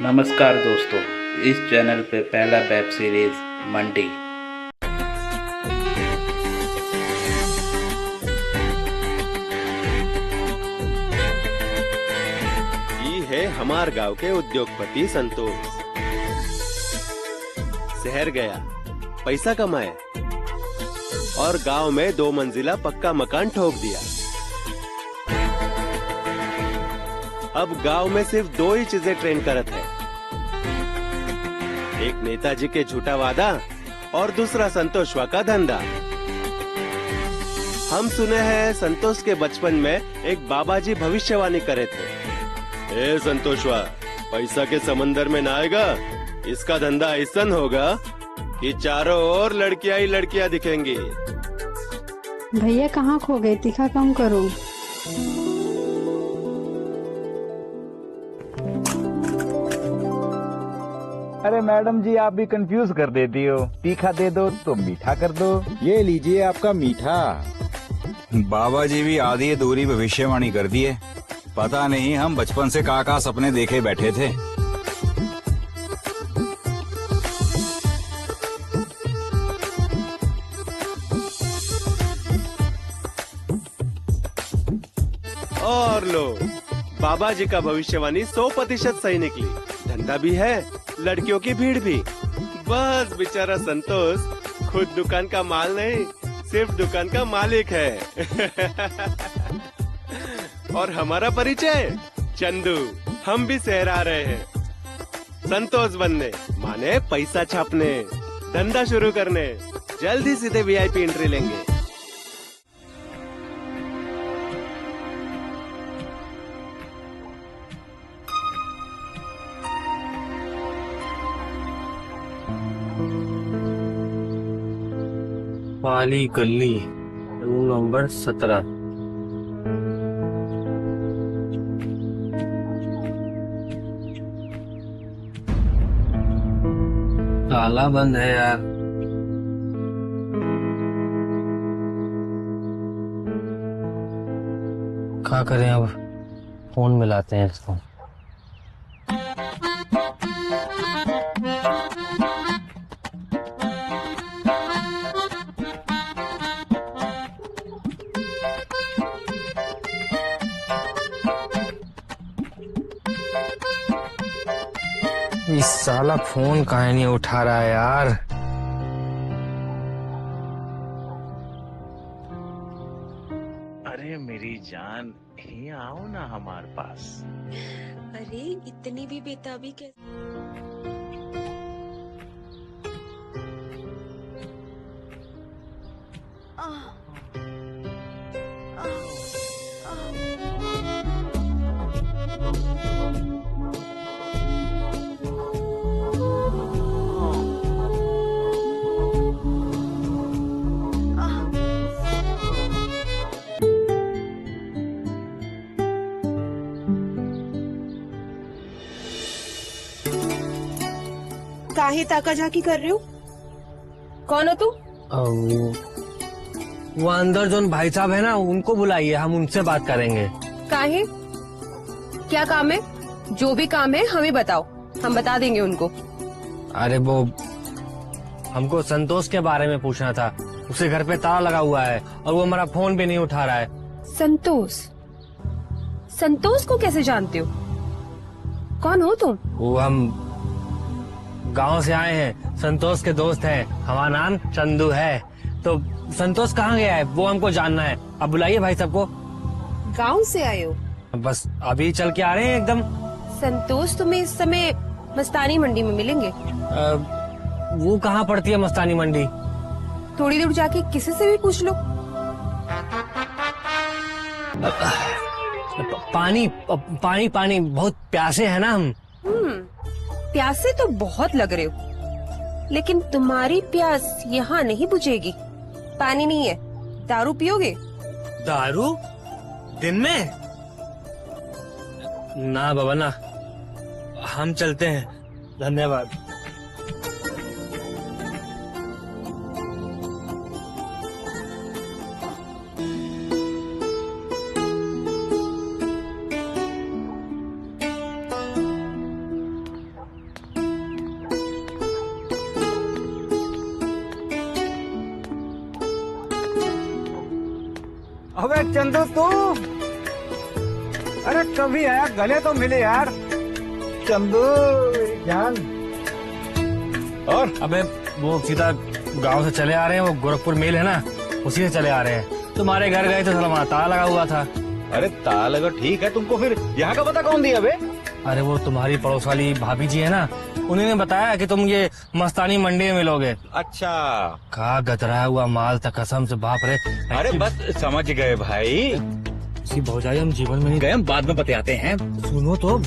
नमस्कार दोस्तों, इस चैनल पे पहला वेब सीरीज मंडी। ये है हमार गांव के उद्योगपति संतोष। शहर गया, पैसा कमाए और गांव में 2 मंजिला पक्का मकान ठोक दिया। अब गांव में सिर्फ 2 ही चीजें ट्रेंड करत है, एक नेताजी के झूठा वादा और दूसरा संतोषवा का धंधा। हम सुने हैं संतोष के बचपन में एक बाबा जी भविष्यवाणी करे थे, ए संतोषवा, पैसा के समंदर में ना आएगा, इसका धंधा ऐसा होगा कि चारों ओर लड़कियां ही लड़कियां दिखेंगी। भैया कहाँ खो गए, तीखा कम करो। अरे मैडम जी, आप भी कंफ्यूज कर देती हो। तीखा दे दो तो मीठा कर दो। ये लीजिए आपका मीठा। बाबा जी भी आधी अधूरी भविष्यवाणी कर दिए। पता नहीं हम बचपन से का सपने देखे बैठे थे। और लो, बाबा जी का भविष्यवाणी 100% सही निकली। धंधा भी है, लड़कियों की भीड़ भी। बस बेचारा संतोष खुद दुकान का माल नहीं, सिर्फ दुकान का मालिक है। और हमारा परिचय चंदू। हम भी शहर आ रहे हैं संतोष बनने, माने पैसा छापने, धंधा शुरू करने। जल्दी सीधे वीआईपी एंट्री लेंगे। पाली गली, रूम नंबर 17। ताला बंद है यार। क्या करें अब, फोन मिलाते हैं इसको। इस साला फोन काहे नहीं उठा रहा है यार। अरे मेरी जान, ही आओ ना हमारे पास। अरे इतनी भी बेताबी कैसे। काहे ताका झाकी कर रहे हो? कौन हो तू? वो अंदर जो भाई साहब है ना, उनको बुलाइए, हम उनसे बात करेंगे। काहे? क्या काम है? जो भी काम है हमें बताओ, हम बता देंगे उनको। अरे वो हमको संतोष के बारे में पूछना था। उसे घर पे ताला लगा हुआ है और वो हमारा फोन भी नहीं उठा रहा है। संतोष? संतोष को कैसे जानते हो? कौन हो तुम? वो हम गांव से आए हैं, संतोष के दोस्त हैं। हमारा नाम चंदू है। तो संतोष कहाँ गया है वो हमको जानना है। अब बुलाइए भाई सबको। गांव से आए हो? बस अभी चल के आ रहे हैं एकदम। संतोष तुम्हें इस समय मस्तानी मंडी में मिलेंगे। वो कहाँ पड़ती है मस्तानी मंडी? थोड़ी दूर जाके किसी से भी पूछ लो। पानी पानी पानी, बहुत प्यासे है ना हम। प्यासे तो बहुत लग रहे हो, लेकिन तुम्हारी प्यास यहाँ नहीं बुझेगी। पानी नहीं है, दारू पियोगे? दारू दिन में? ना बाबा ना, हम चलते हैं, धन्यवाद। अबे चंदू तू, अरे कभी आया, गले तो मिले यार। चंदू जान। और अबे वो सीधा गांव से चले आ रहे हैं, वो गोरखपुर मेल है ना, उसी से चले आ रहे हैं। तुम्हारे घर गए तो साला वहाँ ताला लगा हुआ था। अरे ताला लगा ठीक है, तुमको फिर यहाँ का पता कौन दिया बे? अरे वो तुम्हारी पड़ोस वाली भाभी जी है ना, उन्हीं ने बताया कि तुम ये मस्तानी मंडी में मिलोगे। अच्छा। कहा गतराया हुआ माल था, कसम से बाप रे। अरे बस समझ गए भाई। इसी भौजाई हम जीवन में नहीं गए, हम बाद में बतियाते हैं। सुनो तो।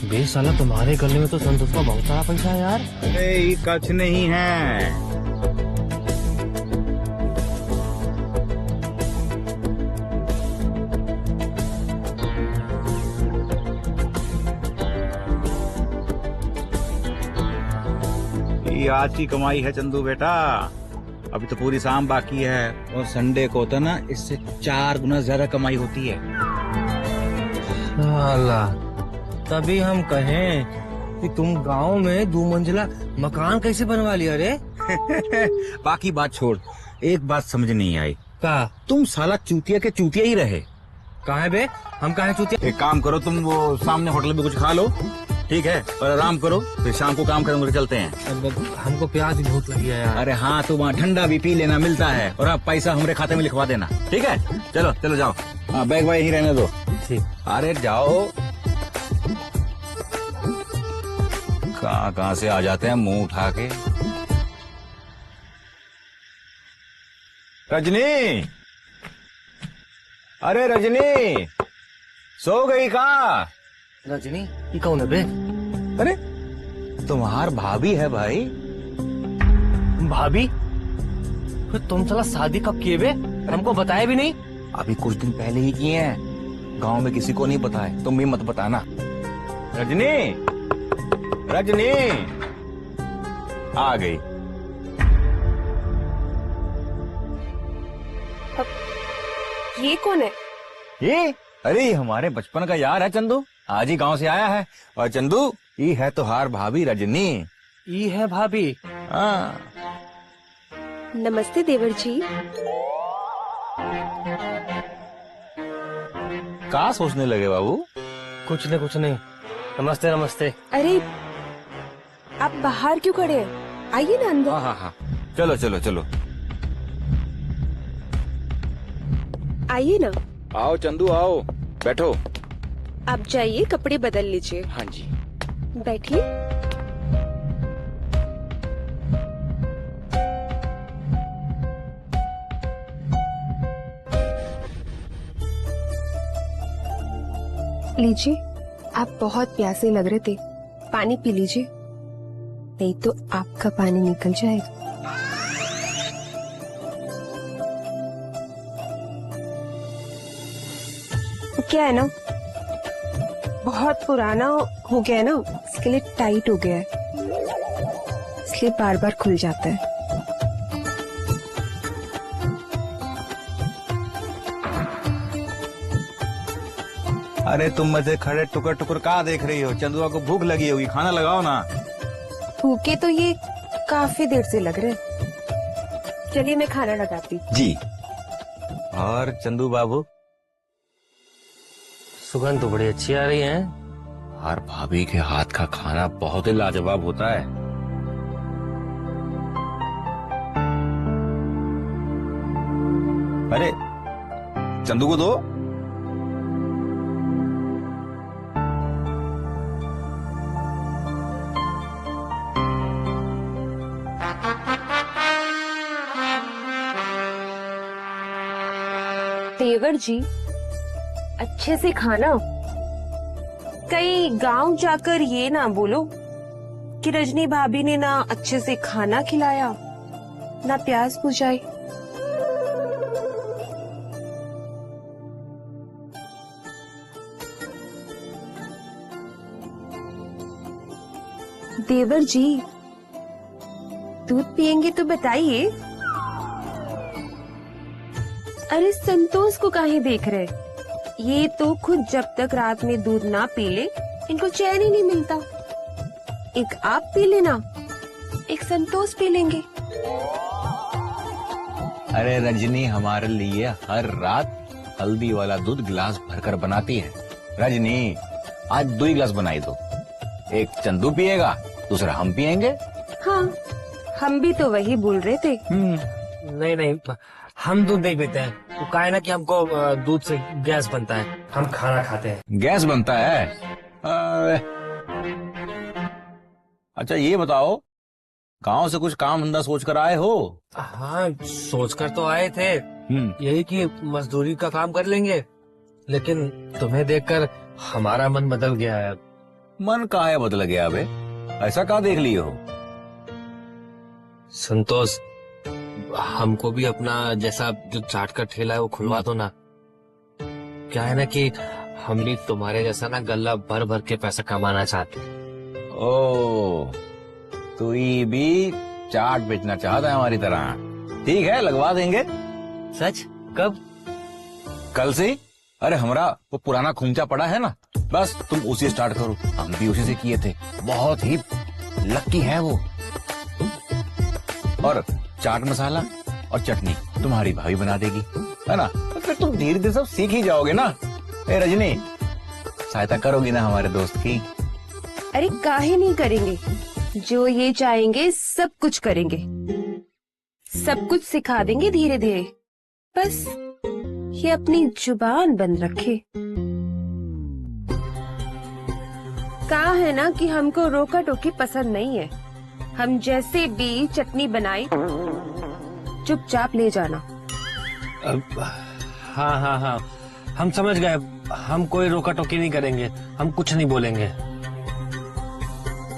बे साला तुम्हारे गले में तो संतोष का बहुत सारा पैसा है यार। अरे ये कछ नहीं है। ये आज की कमाई है चंदू बेटा, अभी तो पूरी शाम बाकी है, और संडे को तो ना इससे 4 गुना ज्यादा कमाई होती है। साला तभी हम कहें कि तुम गांव में 2 मंजिला मकान कैसे बनवा लिया रे? बाकी बात छोड़, एक बात समझ नहीं आई। का तुम साला चूतिया के चूतिया ही रहे। कहाँ है बे? हम कहाँ है चूतिया? एक काम करो, तुम वो सामने होटल में कुछ खा लो, ठीक है, और आराम करो, फिर शाम को काम करेंगे, चलते हैं। हमको प्यास भी बहुत लगी है यार। अरे हाँ, तो वहाँ ठंडा भी पी लेना मिलता है, और आप पैसा हमारे खाते में लिखवा देना, ठीक है? चलो चलो जाओ। हाँ, बैग वाग यहीं रहने दो। ठीक। अरे जाओ। कहाँ से आ जाते हैं मुंह उठा के। रजनी, अरे रजनी, सो गई कहाँ? रजनी ये कौन है बे? अरे तुम्हार भाभी है भाई। भाभी? फिर तुम साला शादी कब किए बे? हमको बताया भी नहीं। अभी कुछ दिन पहले ही किए हैं, गांव में किसी को नहीं पता है, तुम भी मत बताना। रजनी, रजनी आ गई। ये कौन है? ये अरे हमारे बचपन का यार है चंदू, आज ही गांव से आया है। और चंदू ये है तुहार भाभी रजनी। ये है भाभी? हाँ। नमस्ते देवर जी। क्या सोचने लगे बाबू? कुछ नहीं। नमस्ते नमस्ते। अरे आप बाहर क्यों खड़े हैं? आइए ना अंदर। हाँ, चलो चलो चलो। आइए ना। आओ चंदू आओ, बैठो। आप जाइए, कपड़े बदल लीजिए। हाँ जी। बैठिए। लीजिए, आप बहुत प्यासे लग रहे थे, पानी पी लीजिए, नहीं तो आपका पानी निकल जाएगा। क्या है ना, बहुत पुराना हो गया है ना, इसके लिए टाइट हो गया है, इसलिए बार बार खुल जाता है। अरे तुम मुझे खड़े टुकर टुकर कहाँ देख रही हो? चंदुआ को भूख लगी होगी, खाना लगाओ ना। भूखे तो ये काफी देर से लग रहे हैं। चलिए मैं खाना लगाती हूँ। जी। और चंदू बाबू? सुगंध तो बड़ी अच्छी आ रही है। हर भाभी के हाथ का खाना बहुत ही लाजवाब होता है। अरे चंदू को दो। देवर जी, अच्छे से खाना। कहीं गांव जाकर ये ना बोलो कि रजनी भाभी ने ना अच्छे से खाना खिलाया, ना प्यास बुझाई। देवर जी, दूध पियेंगे तो बताइए। अरे संतोष को काहे देख रहे? ये तो खुद जब तक रात में दूध ना पी ले इनको चैन ही नहीं मिलता। एक आप पी लेना, एक संतोष पी लेंगे। अरे रजनी हमारे लिए हर रात हल्दी वाला दूध गिलास भरकर बनाती है। रजनी आज 2 ही गिलास बनाई दो, एक चंदू पिएगा, दूसरा हम पिएंगे। हाँ, हम भी तो वही बोल रहे थे। नहीं नहीं, हम दूध नहीं पीते हैं। वो कहा है ना कि हमको दूध से गैस बनता है, हम खाना खाते हैं। गैस बनता है? अच्छा ये बताओ, गांव से कुछ काम धंधा सोच कर आए हो? हाँ, सोचकर तो आए थे यही कि मजदूरी का काम कर लेंगे, लेकिन तुम्हें देखकर हमारा मन बदल गया है। मन काहे बदल गया बे? ऐसा क्या देख लिए हो? संतोष, हमको भी अपना जैसा जो चाट का ठेला है वो खुलवा दो ना। क्या है ना कि हम भी तुम्हारे जैसा ना गल्ला भर भर के पैसा कमाना चाहते हैं। ओ, तू ही भी चाट बेचना चाहता है हमारी तरह? ठीक है, लगवा देंगे। सच? कब? कल से। अरे हमारा वो पुराना खुमचा पड़ा है ना, बस तुम उसी स्टार्ट करो। हम भी उसी से किए थे, बहुत ही लकी है वो। और चाट मसाला और चटनी तुम्हारी भाभी बना देगी, है ना? तो फिर तुम धीरे धीरे सब सीख ही जाओगे ना। ए रजनी, सहायता करोगी ना हमारे दोस्त की? अरे काहे नहीं करेंगे, जो ये चाहेंगे सब कुछ करेंगे, सब कुछ सिखा देंगे धीरे धीरे। बस ये अपनी जुबान बंद रखे। कहा है ना कि हमको रोका टोकी पसंद नहीं है। हम जैसे भी चटनी बनाए चुपचाप ले जाना। हाँ हाँ हाँ, हम समझ गए। हम कोई रोका टोकी नहीं करेंगे, हम कुछ नहीं बोलेंगे।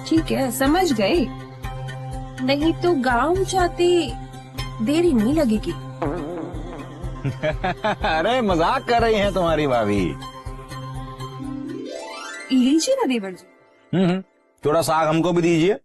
ठीक है, समझ गए। नहीं तो गांव जाते देरी नहीं लगेगी। अरे मजाक कर रही हैं तुम्हारी भाभी। लीजिए ना देवर जी। थोड़ा साग हमको भी दीजिए।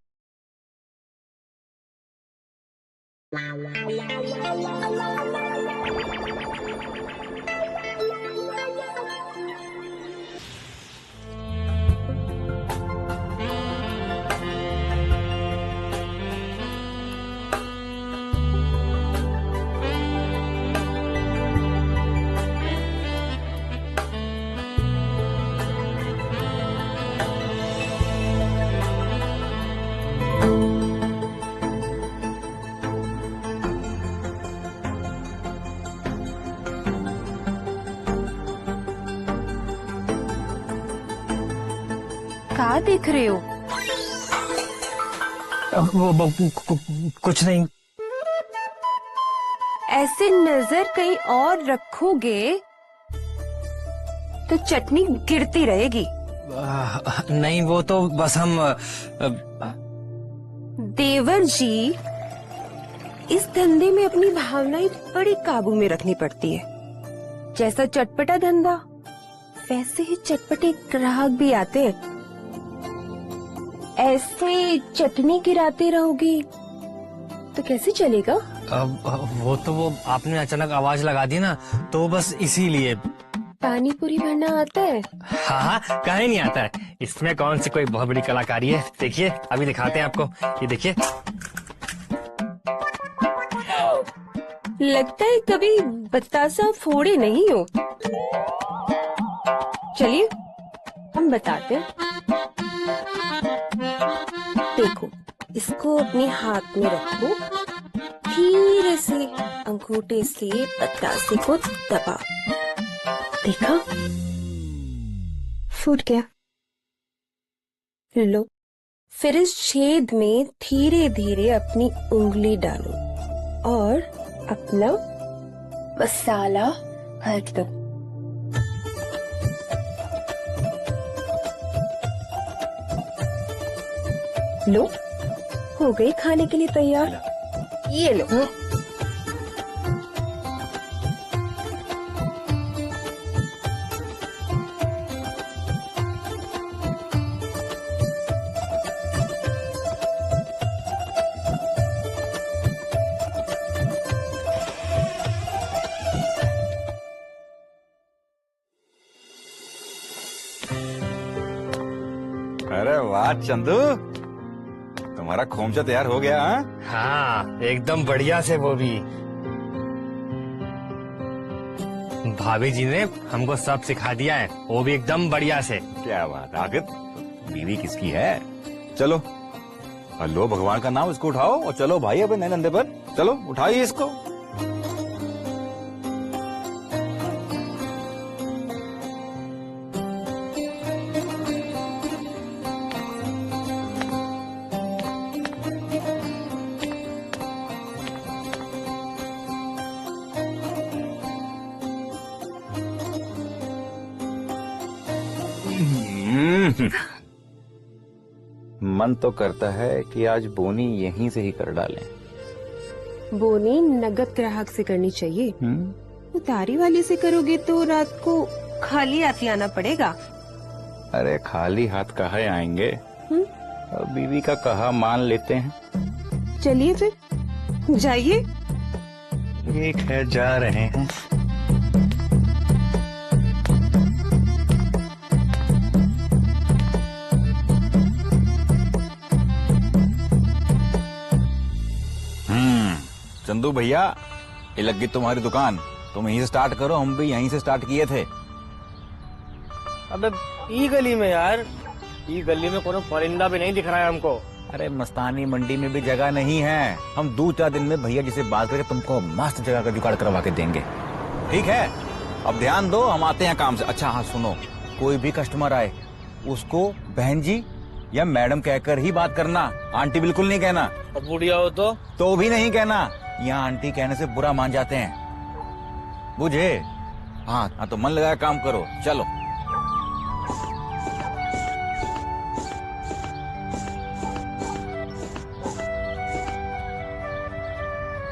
क्या देख रहे हो? कुछ नहीं। ऐसे नजर कहीं और रखोगे तो चटनी गिरती रहेगी। नहीं, वो तो बस हम देवर जी, इस धंधे में अपनी भावनाएं बड़ी काबू में रखनी पड़ती है। जैसा चटपटा धंधा, वैसे ही चटपटे ग्राहक भी आते हैं। ऐसे चटनी गिराते रहोगी तो कैसे चलेगा? वो आपने अचानक आवाज लगा दी ना, तो बस इसीलिए। पानी पूरी भरना आता है? हाँ हाँ, काहे नहीं आता है। इसमें कौन सी कोई बहुत बड़ी कलाकारी है। देखिए, अभी दिखाते हैं आपको। ये देखिए। लगता है कभी बतासा फोड़े नहीं हो। चलिए हम बताते हैं। देखो, इसको अपने हाथ में रखो, धीरे से अंगूठे से बतासे को दबाओ। देखा, फूट गया। लो, फिर इस छेद में धीरे धीरे अपनी उंगली डालो और अपना मसाला भर दो। लो, हो गई खाने के लिए तैयार। ये लो। वाह चंदू, तुम्हारा खोमचा तैयार हो गया। हाँ एकदम बढ़िया से, वो भी भाभी जी ने हमको सब सिखा दिया है, वो भी एकदम बढ़िया से। क्या बात। आखिर बीवी किसकी है? चलो लो भगवान का नाम, इसको उठाओ और चलो भाई अपने नए नंदे पर। चलो उठाइए इसको। मन तो करता है कि आज बोनी यहीं से ही कर डालें। बोनी नगद ग्राहक से करनी चाहिए, उतारी वाले से करोगे तो रात को खाली हाथ ही आना पड़ेगा। अरे खाली हाथ कहाँ आएंगे, बीवी का कहा मान लेते हैं। चलिए फिर जाइए। ठीक है, जा रहे हैं। चंदू भैया, ये लग गई तुम्हारी दुकान, तुम यहीं से स्टार्ट करो, हम भी यहीं से स्टार्ट किए थे। अबे ई गली में यार, ई गली में कोनो परिंदा भी नहीं दिख रहा है हमको। अरे मस्तानी मंडी में भी जगह नहीं है, हम 2-4 दिन में भैया जी से बात करके तुमको मस्त जगह का जुगाड़ करवा के देंगे। ठीक है, अब ध्यान दो, हम आते हैं काम से। अच्छा हाँ सुनो, कोई भी कस्टमर आए उसको बहन जी या मैडम कहकर ही बात करना, आंटी बिल्कुल नहीं कहना। अब बुढ़िया हो तो भी नहीं कहना, यहाँ आंटी कहने से बुरा मान जाते हैं, बुझे? हाँ तो मन लगाया काम करो, चलो।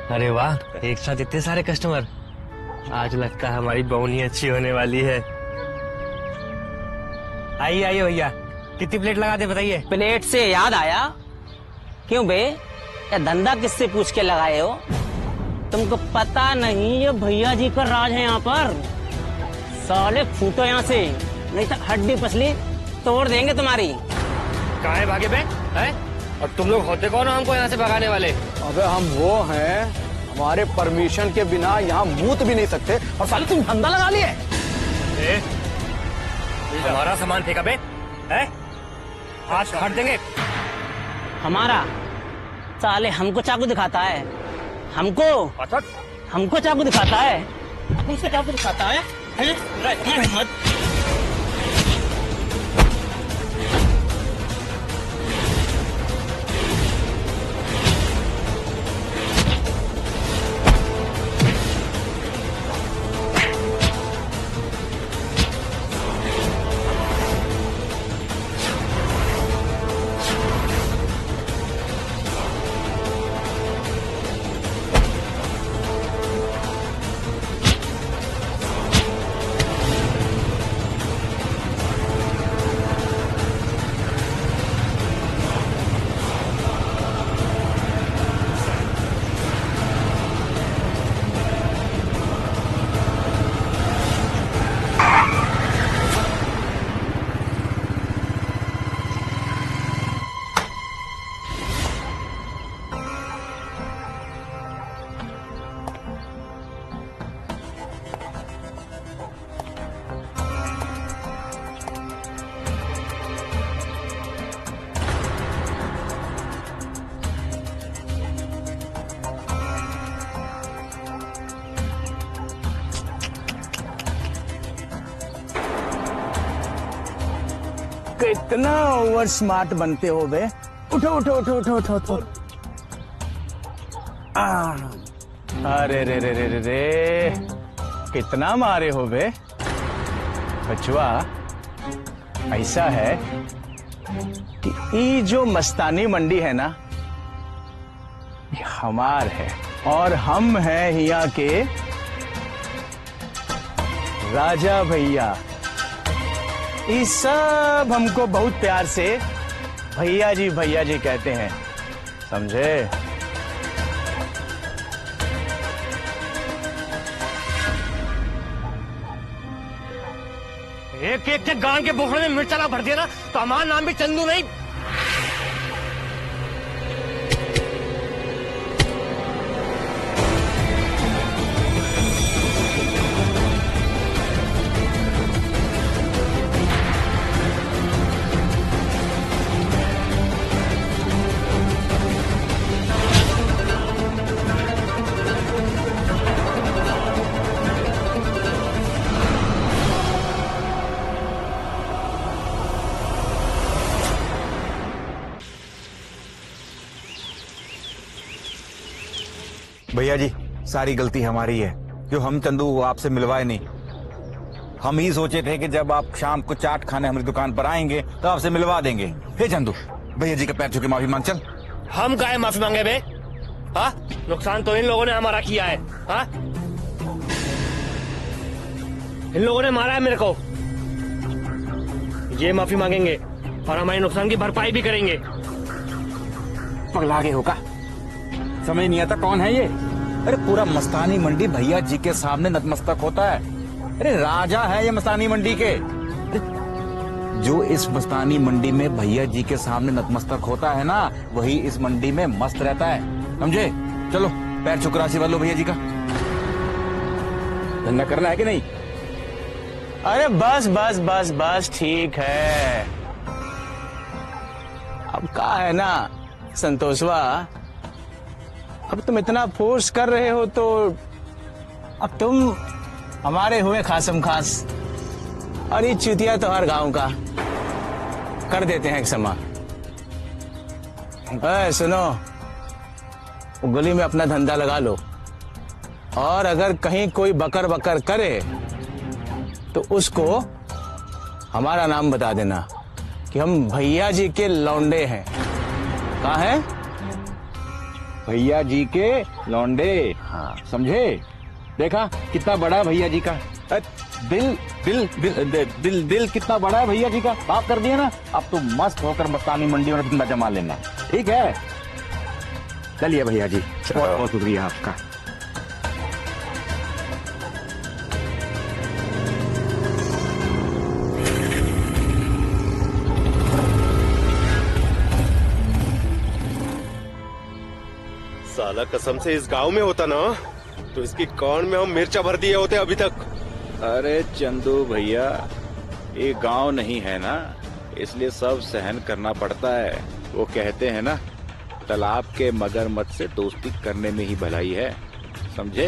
अरे वाह, एक साथ इतने सारे कस्टमर, आज लगता है हमारी बोनी अच्छी होने वाली है। आइए आइए भैया, कितनी प्लेट लगा दे बताइए। प्लेट से याद आया, क्यों बे, ये धंधा किससे पूछ के लगाए हो? तुमको पता नहीं ये भैया जी का राज है यहाँ पर। साले फूटो यहाँ से, नहीं तो हड्डी पसली तोड़ देंगे तुम्हारी। काहे भागे बे? हैं? और तुम लोग होते कौन हो हमको यहाँ से भगाने वाले? अबे हम वो हैं, हमारे परमिशन के बिना यहाँ मूत भी नहीं सकते, और साले तुम धंधा लगा लिए। हमारा सामान फेंका बे, हैं? आज काट देंगे। हमारा साले हमको चाकू दिखाता है, हमको चाकू दिखाता है, हमको चाकू दिखाता है, हैं? कितना ओवर स्मार्ट बनते हो बे। उठो उठो उठो उठो उठो उठो। अरे रे रे रे रे रे, कितना मारे हो बे बचवा। ऐसा है कि ये जो मस्तानी मंडी है ना, ये हमार है, और हम हैं यहाँ के राजा भैया। ये सब हमको बहुत प्यार से भैया जी कहते हैं, समझे? एक एक के गांव के बोखड़े में मिर्चा ना भर दिया ना, तो हमारा नाम भी चंदू नहीं भैया जी सारी गलती हमारी है, जो हम चंदू को आपसे मिलवाए नहीं। हम ही सोचे थे कि जब आप शाम को चाट खाने हमारी दुकान पर आएंगे तो आपसे मिलवा देंगे। हे चंदू, भैया जी का पैर छू के माफी मांग चल। हम काहे माफी मांगे बे? हाँ, नुकसान तो इन लोगों ने हमारा किया है। हाँ, इन लोगों ने मारा है मेरे को। ये माफी मांगेंगे और हमारे नुकसान की भरपाई भी करेंगे। पगला गए हो का? समझ नहीं आता कौन है ये? अरे पूरा मस्तानी मंडी भैया जी के सामने नतमस्तक होता है। अरे राजा है ये मस्तानी मंडी के। जो इस मस्तानी मंडी में भैया जी के सामने नतमस्तक होता है ना, वही इस मंडी में मस्त रहता है, समझे? चलो पैर छू कर आशीर्वाद लो भैया जी का। धंधा करना है कि नहीं? अरे बस बस बस बस ठीक है। अब कहा है ना संतोषवा, अब तुम इतना फोर्स कर रहे हो तो अब तुम हमारे हुए खासम खास, और ये चुतिया तो हर गांव का कर देते हैं एक समा। सुनो, गली में अपना धंधा लगा लो, और अगर कहीं कोई बकर बकर करे तो उसको हमारा नाम बता देना कि हम भैया जी के लौंडे हैं। कहाँ है? भैया जी के लौंडे, हाँ समझे? देखा कितना बड़ा है भैया जी का दिल। दिल दिल दिल दिल, दिल कितना बड़ा है भैया जी का। बात कर दिया ना, अब तो मस्त होकर मस्तानी मंडी में धंधा जमा लेना, ठीक है? चलिए भैया जी, बहुत बहुत शुक्रिया आपका। साला कसम से इस गांव में होता ना तो इसकी कान में हम मिर्चा भर दिए होते अभी तक। अरे चंदू भैया, ये गांव नहीं है ना, इसलिए सब सहन करना पड़ता है। वो कहते हैं ना, तालाब के मगरमच्छ से दोस्ती करने में ही भलाई है, समझे?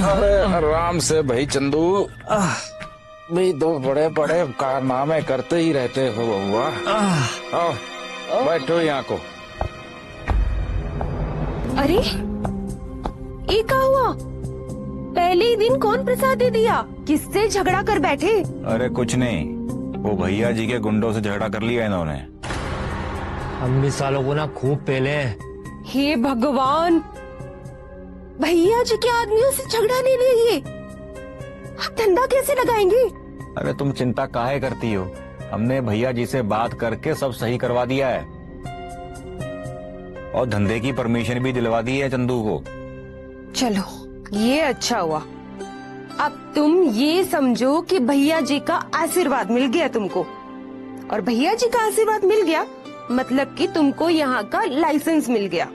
अरे आराम से भाई चंदू, भाई दो बड़े बड़े कारनामे करते ही रहते हो बउआ। आओ बैठो यहाँ को। अरे ये क्या हुआ? पहले ही दिन कौन प्रसाद दे दिया? किससे झगड़ा कर बैठे? अरे कुछ नहीं, वो भैया जी के गुंडों से झगड़ा कर लिया इन्होंने। हम भी सालों को ना खूब पेले हैं। हे भगवान, भैया जी के आदमियों से झगड़ा नहीं लिए, अब धंधा कैसे लगाएंगे? अरे तुम चिंता काहे करती हो? हमने भैया जी से बात करके सब सही करवा दिया है, और धंधे की परमिशन भी दिलवा दी है चंदू को। चलो ये अच्छा हुआ। अब तुम ये समझो कि भैया जी का आशीर्वाद मिल गया तुमको, और भैया जी का आशीर्वाद मिल गया मतलब कि तुमको यहाँ का लाइसेंस मिल गया।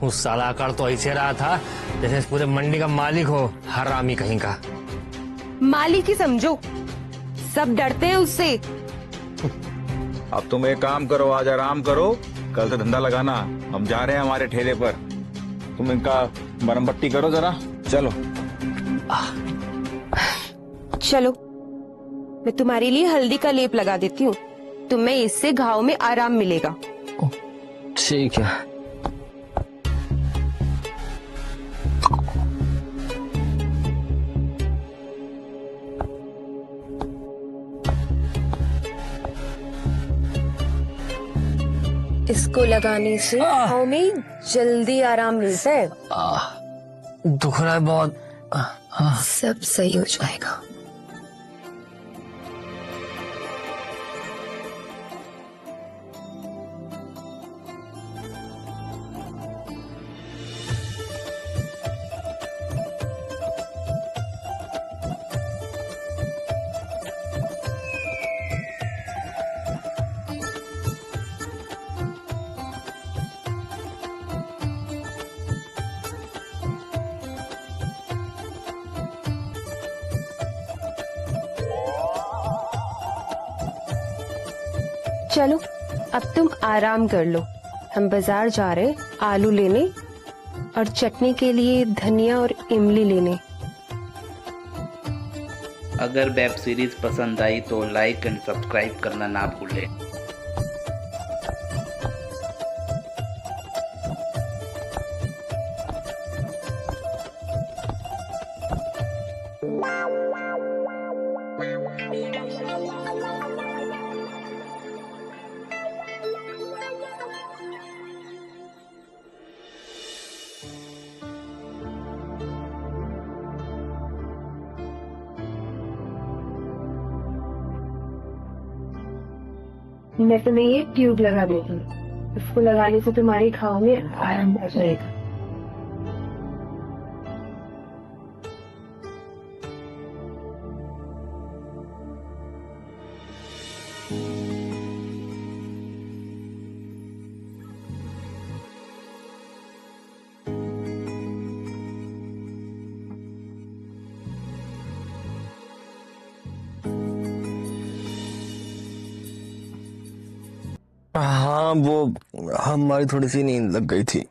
उस साला आकार तो ऐसे रहा था जैसे इस पूरे मंडी का मालिक हो, हरामी कहीं का। मालिक ही समझो, सब डरते हैं उससे। अब तुम एक काम करो, आज आराम करो, कल से धंधा लगाना। हम जा रहे हैं हमारे ठेले पर, तुम इनका मरम पट्टी करो जरा। चलो चलो, मैं तुम्हारे लिए हल्दी का लेप लगा देती हूँ, तुम्हें इससे घाव में आराम मिलेगा। ठीक है। इसको लगाने से घाव में जल्दी आराम मिलता है। दुख रहा है बहुत। सब सही हो जाएगा। चलो अब तुम आराम कर लो, हम बाजार जा रहे आलू लेने और चटनी के लिए धनिया और इमली लेने। अगर वेब सीरीज पसंद आई तो लाइक एंड सब्सक्राइब करना ना भूलें। मैं तुम्हें ये ट्यूब लगा देती हूँ, इसको लगाने से तुम्हारी घाव में आराम आ जाएगा। हाँ, वो हमारी थोड़ी सी नींद लग गई थी।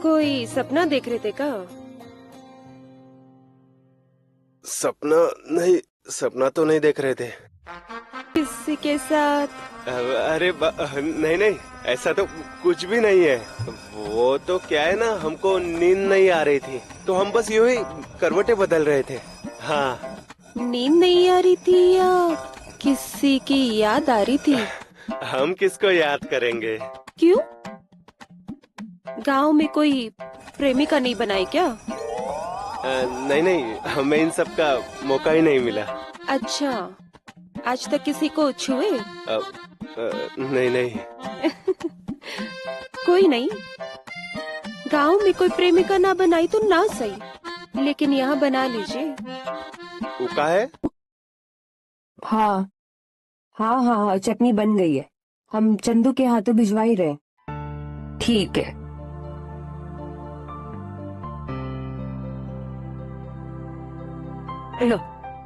कोई सपना देख रहे थे क्या? सपना नहीं, सपना तो नहीं देख रहे थे। किसी के साथ? अरे नहीं नहीं, ऐसा तो कुछ भी नहीं है। वो तो क्या है ना, हमको नींद नहीं आ रही थी तो हम बस यूं ही करवटें बदल रहे थे। हाँ। नींद नहीं आ रही थी या किसी की याद आ रही थी? हम किसको याद करेंगे? क्यों? गांव में कोई प्रेमिका नहीं बनाई क्या? नहीं नहीं, हमें इन सब का मौका ही नहीं मिला। अच्छा, आज तक किसी को छुए? नहीं नहीं। कोई नहीं, गांव में कोई प्रेमिका ना बनाई तो ना सही, लेकिन यहाँ बना लीजिए। वो का है? हाँ हाँ हाँ हाँ, चटनी बन गई है, हम चंदू के हाथों भिजवा ही रहे। ठीक है। लो,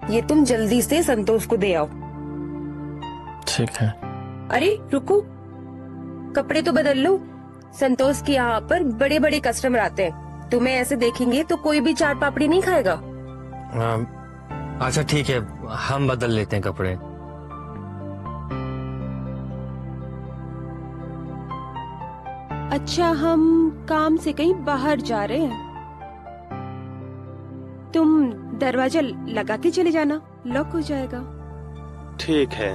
ये तुम जल्दी से संतोष को दे आओ। ठीक है। अरे रुको, कपड़े तो बदल लो। संतोष के यहाँ पर बड़े बड़े कस्टमर आते हैं, तुम्हें ऐसे देखेंगे तो कोई भी चाट पापड़ी नहीं खाएगा। अच्छा ठीक है, हम बदल लेते हैं कपड़े। अच्छा, हम काम से कहीं बाहर जा रहे हैं, तुम दरवाजा लगा के चले जाना, लॉक हो जाएगा। ठीक है।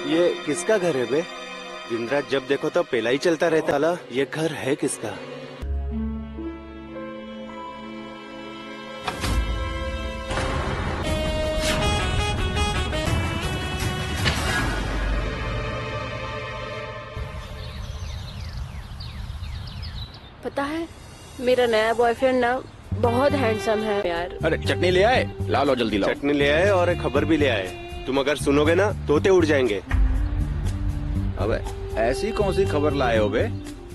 ये किसका घर है बे? दिन रात जब देखो तो पेला ही चलता रहता। अला, ये घर है किसका? पता है, मेरा नया बॉयफ्रेंड ना बहुत हैंडसम है यार। अरे चटनी ले आए, ला लो जल्दी लाओ। चटनी ले आए और एक खबर भी ले आए। तुम अगर सुनोगे ना तोते उड़ जाएंगे। अबे ऐसी कौन सी खबर लाए हो बे?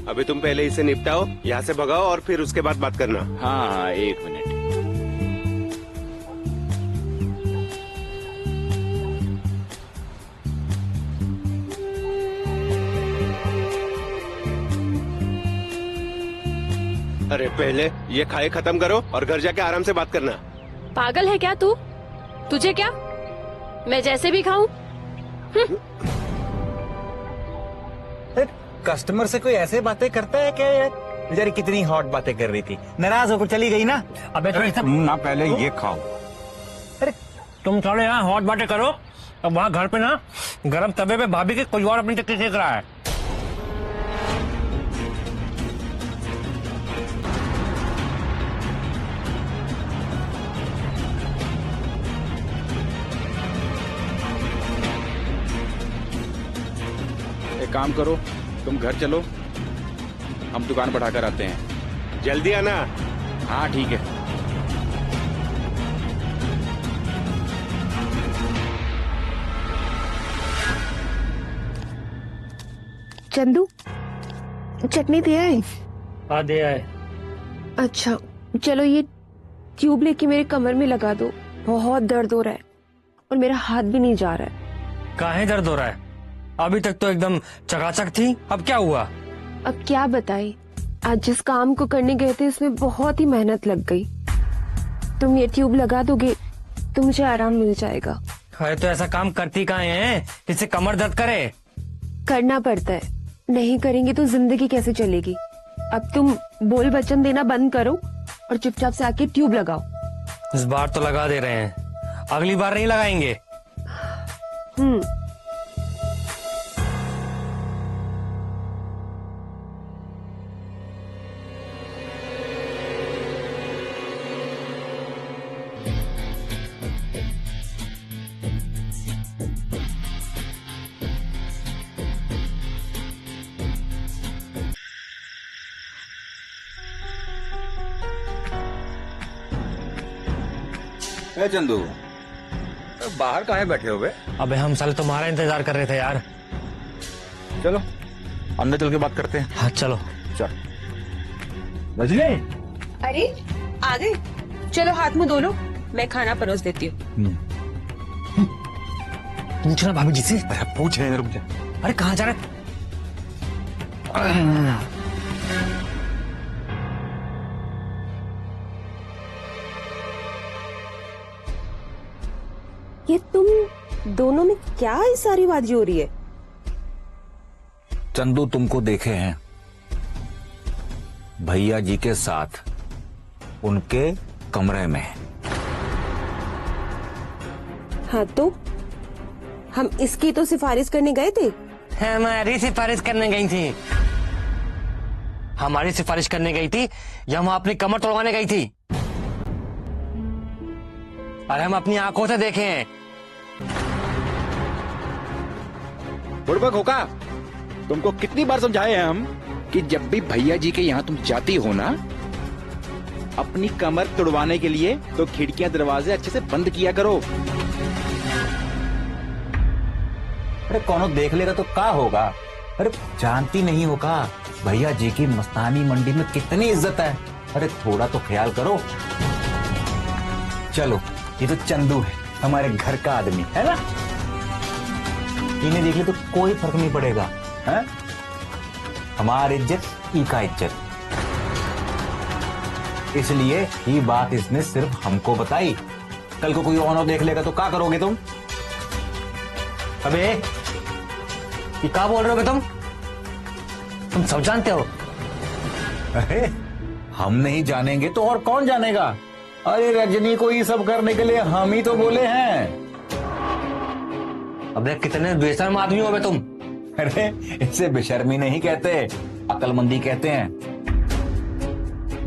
अभी तुम पहले इसे निपटाओ, यहाँ से भगाओ और फिर उसके बाद बात करना। हाँ हाँ, एक मिनट। अरे पहले ये खाए खत्म करो और घर जाके आराम से बात करना। पागल है क्या तू? तुझे क्या, मैं जैसे भी खाऊं? कस्टमर से कोई ऐसे बातें करता है क्या यार? बेचारी कितनी हॉट बातें कर रही थी, नाराज होकर चली गई ना। अबे तो ना पहले ये खाओ। अरे तुम थोड़े यहाँ हॉट बातें करो, अब वहाँ घर पे ना गरम तवे पे भाभी के कोई और अपनी चक्की सेक रहा है। एक काम करो, तुम घर चलो, हम दुकान बढ़ाकर आते हैं। जल्दी आना। हाँ ठीक है। चंदू, चटनी दे आए? हाँ दे आए। अच्छा चलो, ये ट्यूब लेके मेरे कमर में लगा दो, बहुत दर्द हो रहा है और मेरा हाथ भी नहीं जा रहा है। काहे दर्द हो रहा है? अभी तक तो एकदम चकाचक थी, अब क्या हुआ? अब क्या बताए, आज जिस काम को करने गए थे इसमें बहुत ही मेहनत लग गई। तुम ये ट्यूब लगा दोगे तो मुझे आराम मिल जाएगा। अरे तो ऐसा काम करती कहाँ है जिससे कमर दर्द करे? करना पड़ता है, नहीं करेंगे तो जिंदगी कैसे चलेगी। अब तुम बोल वचन देना बंद करो और चुपचाप से आके ट्यूब लगाओ। इस बार तो लगा दे रहे हैं, अगली बार नहीं लगाएंगे। ए चंदू, बाहर काहे बैठे हो बे? अबे हम साले तुम्हारा इंतजार कर रहे थे यार। चलो अंदर चल के बात करते हैं। हाँ चलो। चल रजनी। अरे आ गए, चलो हाथ मुंह धो लो, मैं खाना परोस देती हूँ। पूछना भाभी जी से। अरे पूछ रहे हैं, रुक जा। अरे कहाँ जा रहे? ये तुम दोनों में क्या ये सारी बाजी हो रही है? चंदू तुमको देखे हैं भैया जी के साथ उनके कमरे में। हाँ तो हम इसकी तो सिफारिश करने गए थे। हमारी सिफारिश करने गई थी। हमारी सिफारिश करने गई थी या हम अपनी कमर तोड़वाने गई थी? अरे हम अपनी आंखों से देखे हैं। बुड़बक होगा, तुमको कितनी बार समझाए हैं हम कि जब भी भैया जी के यहाँ तुम जाती हो ना, अपनी कमर तुड़वाने के लिए तो खिड़कियां दरवाजे अच्छे से बंद किया करो। अरे कौनो देख लेगा तो क्या होगा? अरे जानती नहीं होगा भैया जी की मस्तानी मंडी में कितनी इज्जत है। अरे थोड़ा तो ख्याल करो। चलो ये तो चंदू है, हमारे घर का आदमी है ना, इन्हें देख ले तो कोई फर्क नहीं पड़ेगा। है हमारी इज्जत ई का इज्जत, इसलिए ये बात इसने सिर्फ हमको बताई। कल को कोई और देख लेगा तो क्या करोगे तुम? अबे ये क्या बोल रहे हो तुम सब जानते हो। अरे हम नहीं जानेंगे तो और कौन जानेगा? अरे रजनी को ये सब करने के लिए हम ही तो बोले हैं। अबे कितने बेशर्म आदमी हो बे तुम। अरे इसे बेशर्मी नहीं कहते, अक्लमंदी कहते हैं।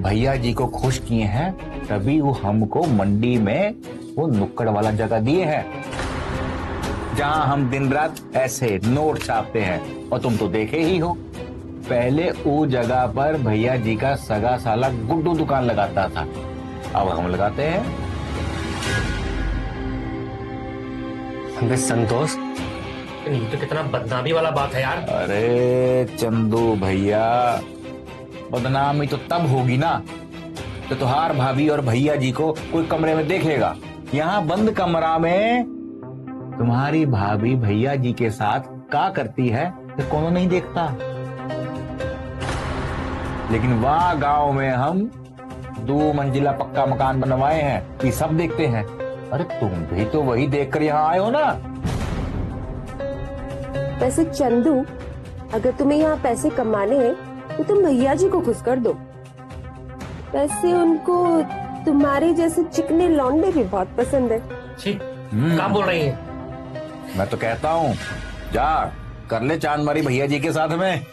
भैया जी को खुश किए हैं तभी वो हमको मंडी में वो नुक्कड़ वाला जगह दिए हैं जहां हम दिन रात ऐसे नोट छापते हैं। और तुम तो देखे ही हो, पहले वो जगह पर भैया जी का सगा साला गुड्डू दुकान लगाता था, अब हम लगाते हैं। अबे संतोष, ये तो कितना बदनामी वाला बात है यार। अरे चंदू भैया, बदनामी तो तब होगी ना तो तुहार भाभी और भैया जी को कोई कमरे में देखेगा। यहाँ बंद कमरा में तुम्हारी भाभी भैया जी के साथ क्या करती है तो कौन नहीं देखता, लेकिन वहां गांव में हम 2 मंजिला पक्का मकान बनवाए हैं, ये सब देखते हैं। अरे तुम भी तो वही देखकर यहाँ आए हो ना। वैसे चंदू, अगर तुम्हें यहाँ पैसे कमाने हैं तो तुम भैया जी को खुश कर दो। वैसे उनको तुम्हारे जैसे चिकने लौंडे भी बहुत पसंद है। क्या बोल रही है? मैं तो कहता हूँ जा कर ले चांदमारी भैया जी के साथ में।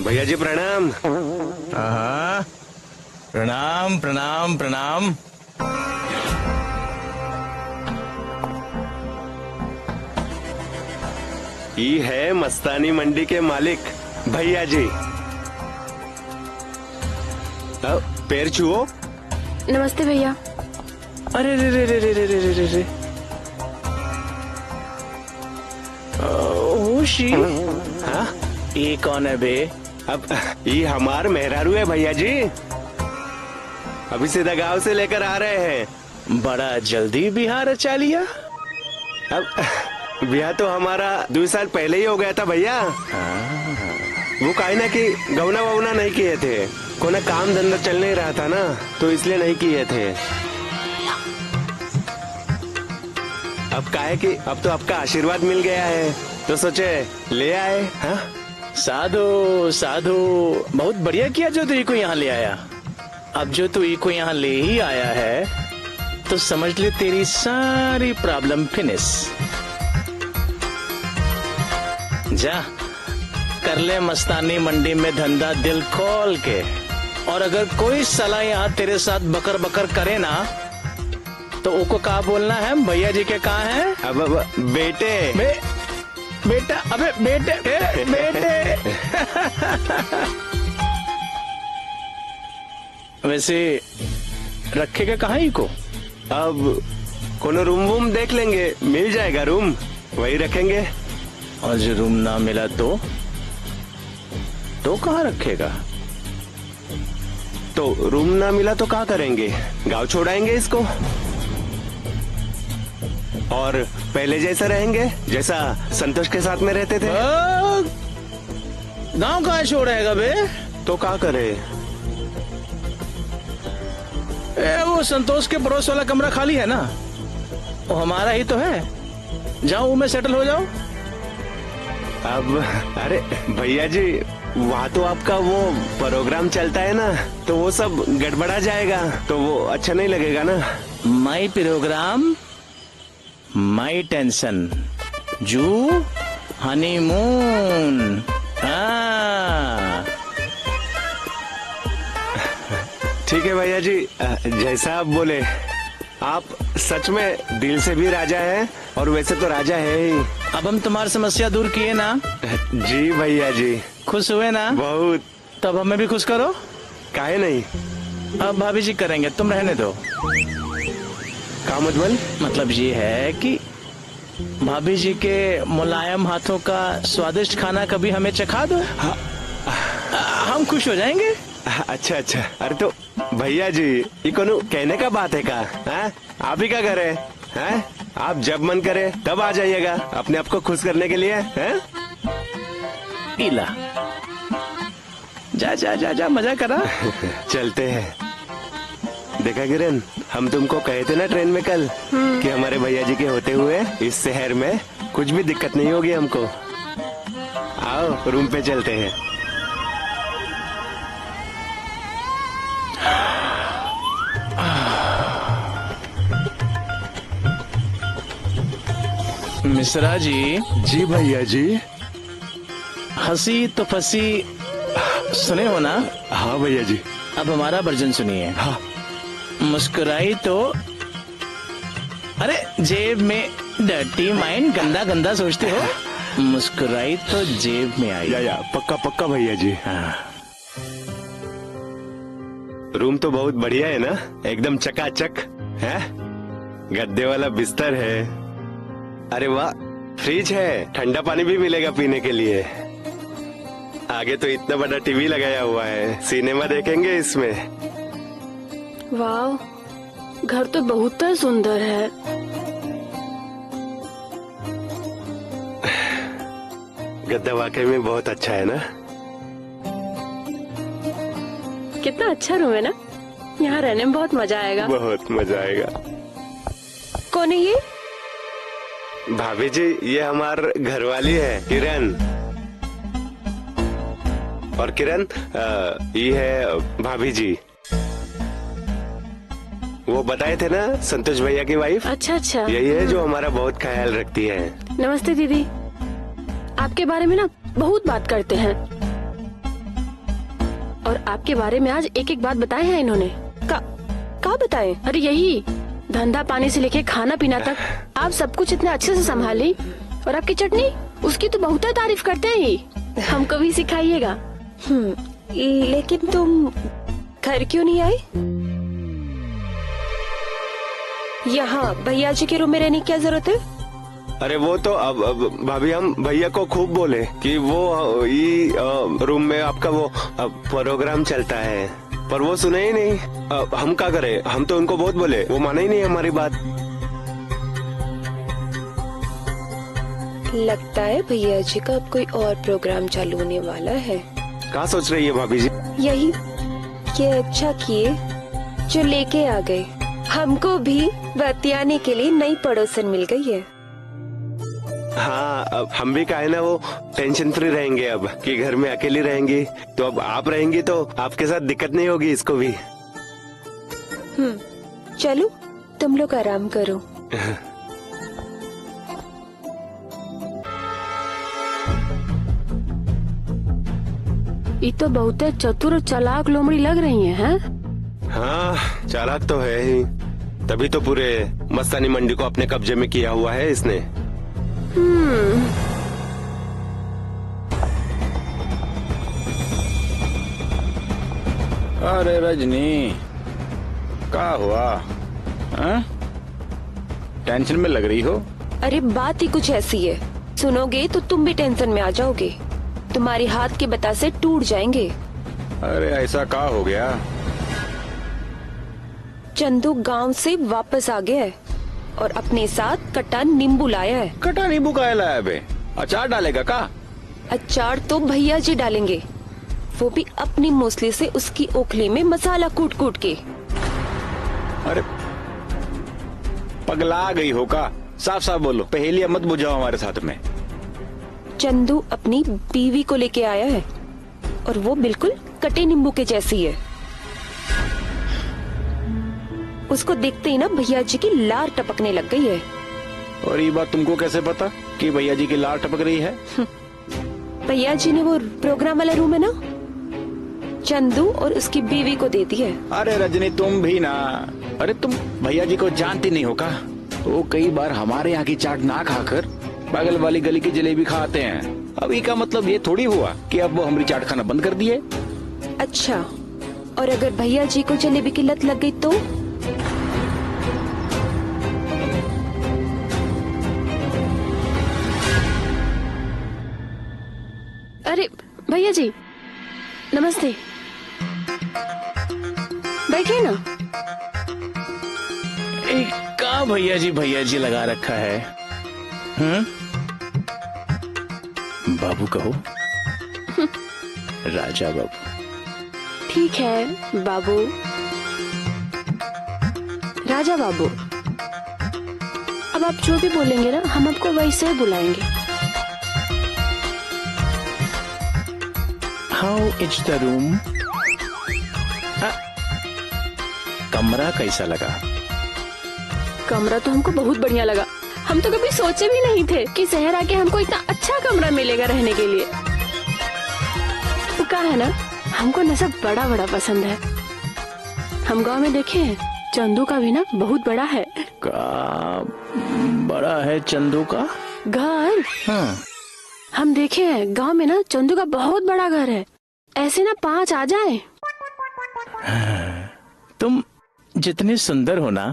भैया जी प्रणाम। हाँ, प्रणाम प्रणाम प्रणाम। ये है मस्तानी मंडी के मालिक भैया जी। पैर छुओ। नमस्ते भैया। अरे रे रे रे रे रे रे रे रे। होशी। हाँ? ये कौन है बे? अब ये हमार मेहरारू है भैया जी। अभी सीधा गांव से लेकर आ रहे हैं। बड़ा जल्दी बिहार रचा लिया। अब ब्याह तो हमारा 2 साल पहले ही हो गया था भैया। वो काहे ना कि गौना वौना नहीं किए थे, कोई काम धंधा चल नहीं रहा था ना, तो इसलिए नहीं किए थे। अब काहे कि अब तो आपका आशीर्वाद मिल गया है, तो सोचे ले आए। हाँ? साधु साधु, बहुत बढ़िया किया जो तू को यहाँ ले आया। अब जो तू को यहाँ ले ही आया है तो समझ ले तेरी सारी प्रॉब्लम फिनिश। जा कर ले मस्तानी मंडी में धंधा दिल खोल के। और अगर कोई सलाह यहाँ तेरे साथ बकर बकर करे ना तो उको कहा बोलना है भैया जी के कहा है। अब बेटे बेटा, अबे बेटे बेटे। वैसे रखेगा कहाँ ही को? अब कोनो रूम वूम देख लेंगे, मिल जाएगा रूम, वही रखेंगे। और जो रूम ना मिला तो कहाँ रखेगा? तो रूम ना मिला तो क्या करेंगे? गांव छोड़ाएंगे इसको और पहले जैसा रहेंगे, जैसा संतोष के साथ में रहते थे। गांव कहाँ छोड़ेगा बे? तो क्या करे? वो संतोष के पड़ोस वाला कमरा खाली है ना, वो हमारा ही तो है, जाओ में सेटल हो जाओ। अब अरे भैया जी, वहाँ तो आपका वो प्रोग्राम चलता है ना, तो वो सब गड़बड़ा जाएगा, तो वो अच्छा नहीं लगेगा ना। माई प्रोग्राम माई टेंशन, जू हनीमून। ठीक है भैया जी, जैसा आप बोले। आप सच में दिल से भी राजा हैं और वैसे तो राजा है ही। अब हम तुम्हारी समस्या दूर किए ना? जी भैया जी। खुश हुए ना? बहुत। तब हमें भी खुश करो। काहे नहीं? अब भाभी जी करेंगे, तुम रहने दो। का मतलब ये है कि भाभी जी के मुलायम हाथों का स्वादिष्ट खाना कभी हमें चखा दो। हम खुश हो जाएंगे। अच्छा अच्छा। अरे तो भैया जी, ये कोनो कहने का बात है का? आप ही का घर है? आप जब मन करे तब आ जाइएगा अपने आप को खुश करने के लिए। इला जा जा जा जा, मजा करा। चलते हैं। देखा किरण, हम तुमको कहे थे ना ट्रेन में कल कि हमारे भैया जी के होते हुए इस शहर में कुछ भी दिक्कत नहीं होगी हमको। आओ रूम पे चलते हैं। मिश्रा जी। जी भैया जी। हंसी तो फंसी सुने हो ना? हाँ भैया जी। अब हमारा वर्जन सुनिए। हाँ। मुस्कुराई तो अरे जेब में, डर्टी माइंड, गंदा गंदा सोचते हो। मुस्कुराई तो जेब में आई। या पक्का पक्का भैया जी। हाँ। रूम तो बहुत बढ़िया है ना, एकदम चकाचक है। गद्दे वाला बिस्तर है। अरे वाह, फ्रिज है, ठंडा पानी भी मिलेगा पीने के लिए। आगे तो इतना बड़ा टीवी लगाया हुआ है, सिनेमा देखेंगे इसमें। वाह, घर तो बहुत सुंदर है। गद्दा वाकई में बहुत अच्छा है ना। कितना अच्छा रूम है ना, यहाँ रहने में बहुत मजा आएगा। बहुत मजा आएगा। कौन है ये? भाभी जी, ये हमार घरवाली है किरण। और किरण, ये है भाभी जी। वो बताए थे ना, संतोष भैया की वाइफ। अच्छा अच्छा। यही है जो हमारा बहुत ख्याल रखती है। नमस्ते दीदी, आपके बारे में ना बहुत बात करते हैं। और आपके बारे में आज एक एक बात बताए हैं इन्होंने। का बताए? अरे यही धंधा पानी से लेके खाना पीना तक आप सब कुछ इतने अच्छे से संभाली। और आपकी चटनी, उसकी तो बहुत तारीफ करते हैं ही। हमको भी सिखाइएगा। लेकिन तुम घर क्यों नहीं आए? यहाँ भैया जी के रूम में रहने की क्या जरूरत है? अरे वो तो अब भाभी हम भैया को खूब बोले कि वो ये रूम में आपका वो प्रोग्राम चलता है, पर वो सुने ही नहीं। हम क्या करें, हम तो उनको बहुत बोले, वो माने ही नहीं हमारी बात। लगता है भैया जी का अब कोई और प्रोग्राम चालू होने वाला है। क्या सोच रही है भाभी जी? यही ये अच्छा किए जो लेके आ गए। हमको भी बतियाने के लिए नई पड़ोसन मिल गई है। हाँ, अब हम भी कहे ना वो टेंशन फ्री रहेंगे अब कि घर में अकेली रहेंगी, तो अब आप रहेंगी तो आपके साथ दिक्कत नहीं होगी इसको भी। चलो तुम लोग आराम करो। ये तो बहुत चतुर और चालाक लोमड़ी लग रही हैं। हाँ, चालाक तो है ही, तभी तो पूरे मस्तानी मंडी को अपने कब्जे में किया हुआ है इसने। अरे रजनी, क्या हुआ? टेंशन में लग रही हो? अरे बात ही कुछ ऐसी है, सुनोगे तो तुम भी टेंशन में आ जाओगे। तुम्हारे हाथ के बतासे टूट जाएंगे। अरे ऐसा क्या हो गया? चंदू गांव से वापस आ गया है और अपने साथ कटा नींबू लाया है। कटा नींबू का लाया बे? अचार डालेगा का? अचार तो भैया जी डालेंगे, वो भी अपनी मूसली से उसकी ओखली में मसाला कूट कूट के। अरे पगला गई हो का? साफ साफ बोलो, पहेलियां मत बुझाओ हमारे साथ में। चंदू अपनी बीवी को लेके आया है और वो बिल्कुल कटे नींबू के जैसी है। उसको देखते ही ना भैया जी की लार टपकने लग गई है। और ये बात तुमको कैसे पता कि भैया जी की लार टपक रही है? भैया जी ने वो प्रोग्राम वाला रूम है ना, चंदू और उसकी बीवी को दे दिया है। अरे रजनी तुम भी ना, अरे तुम भैया जी को जानती नहीं हो का? वो कई बार हमारे यहाँ की चाट ना खाकर बगल वाली गली की जलेबी खाते हैं। अब इसका मतलब ये थोड़ी हुआ कि अब वो हमारी चाट खाना बंद कर दिए। अच्छा, और अगर भैया जी को जलेबी की लत लग गई तो? अरे भैया जी नमस्ते, बैठिए ना। का भैया जी लगा रखा है? बाबू कहो। राजा बाबू। ठीक है बाबू, राजा बाबू। अब आप जो भी बोलेंगे ना, हम आपको वैसे ही बुलाएंगे। How is the room? कमरा कैसा लगा? कमरा तो हमको बहुत बढ़िया लगा। हम तो कभी सोचे भी नहीं थे कि शहर आके हमको इतना अच्छा कमरा मिलेगा रहने के लिए। तो कहा है ना, हमको न सब बड़ा बड़ा पसंद है। हम गांव में देखे हैं, चंदू का भी ना बहुत बड़ा है। का बड़ा है चंदू का घर? हाँ। हम देखे हैं गांव में ना चंदू का बहुत बड़ा घर है। ऐसे ना 5 आ जाए। तुम जितने सुंदर हो ना,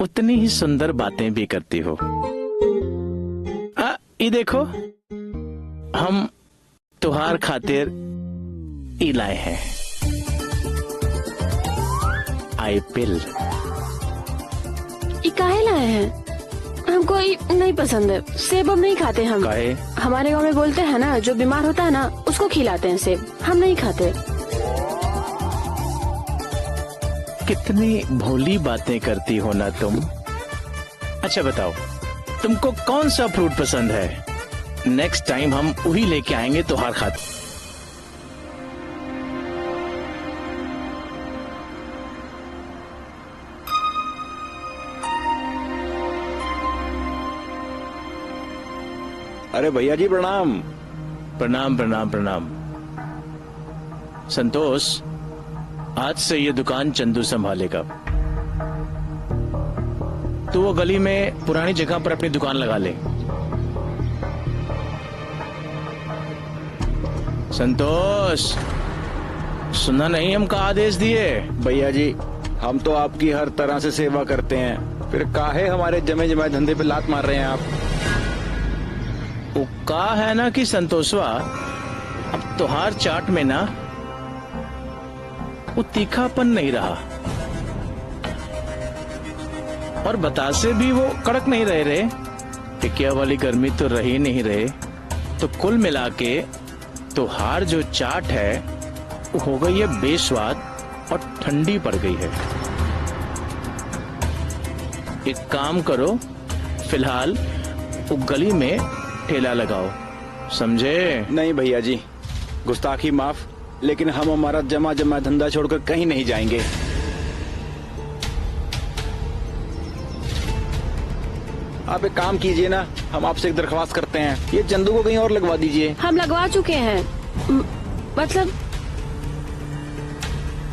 उतनी ही सुंदर बातें भी करती हो। ये देखो, हम तुहार खातिर ई लाए हैं आईपिल। ये काहे लाए हैं? हमको ये नहीं पसंद है। सेब हम नहीं खाते। हम काहे? हमारे गांव में बोलते हैं ना, जो बीमार होता है ना उसको खिलाते हैं सेब, हम नहीं खाते। कितनी भोली बातें करती हो ना तुम। अच्छा बताओ, तुमको कौन सा फ्रूट पसंद है? नेक्स्ट टाइम हम वही लेके आएंगे तुहार खातिर। अरे भैया जी प्रणाम। प्रणाम प्रणाम प्रणाम। संतोष, आज से ये दुकान चंदू संभालेगा। तो वो गली में पुरानी जगह पर अपनी दुकान लगा ले। संतोष, सुना नहीं हम का आदेश दिए? भैया जी, हम तो आपकी हर तरह से सेवा करते हैं, फिर काहे हमारे जमे जमाए धंधे पे लात मार रहे हैं आप? वो का है ना कि संतोषवा, अब तोहार चाट में ना वो तीखापन नहीं रहा और बतासे भी वो कड़क नहीं रहे। टिकिया वाली गर्मी तो रही नहीं रहे। तो कुल मिला के तोहार जो चाट है वो हो गई है बेस्वाद और ठंडी पड़ गई है। एक काम करो, फिलहाल वो गली में ठेला लगाओ, समझे? नहीं भैया जी, गुस्ताखी माफ, लेकिन हम हमारा जमा जमा धंधा छोड़कर कहीं नहीं जाएंगे। आप एक काम कीजिए ना, हम आपसे एक दरख्वास्त करते हैं, ये चंदू को कहीं और लगवा दीजिए। हम लगवा चुके हैं। मतलब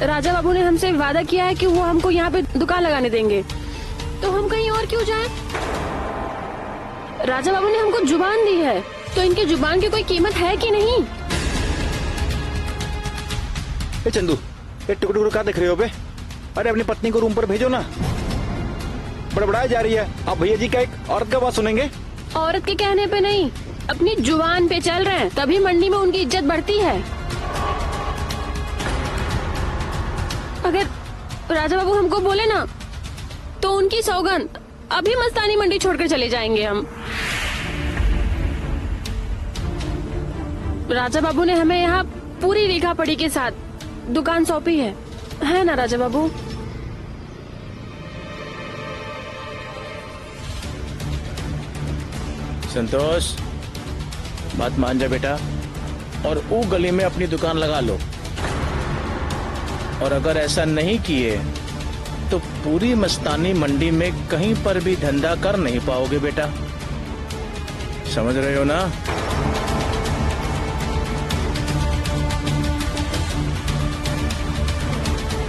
राजा बाबू ने हमसे वादा किया है कि वो हमको यहाँ पे दुकान लगाने देंगे, तो हम कहीं और क्यों जाएं? राजा बाबू ने हमको जुबान दी है, तो इनकी जुबान की कोई कीमत है कि नहीं? ए चंदू, ये टुकड़ टुकड़ क्या देख रहे हो बे? अरे अपनी पत्नी को रूम पर भेजो ना, बड़बड़ाई जा रही है। आप भैया जी का एक औरत का बात सुनेंगे? औरत के कहने पे नहीं, अपनी जुबान पे चल रहे हैं, तभी मंडी में उनकी इज्जत बढ़ती है। अगर राजा बाबू हमको बोले ना, तो उनकी सौगंध, अभी मस्तानी मंडी छोड़कर चले जाएंगे हम। राजा बाबू ने हमें यहाँ पूरी लिखा पढ़ी के साथ दुकान सौंपी है ना राजा बाबू? संतोष, बात मान जा बेटा, और वो गली में अपनी दुकान लगा लो। और अगर ऐसा नहीं किए तो पूरी मस्तानी मंडी में कहीं पर भी धंधा कर नहीं पाओगे बेटा, समझ रहे हो ना?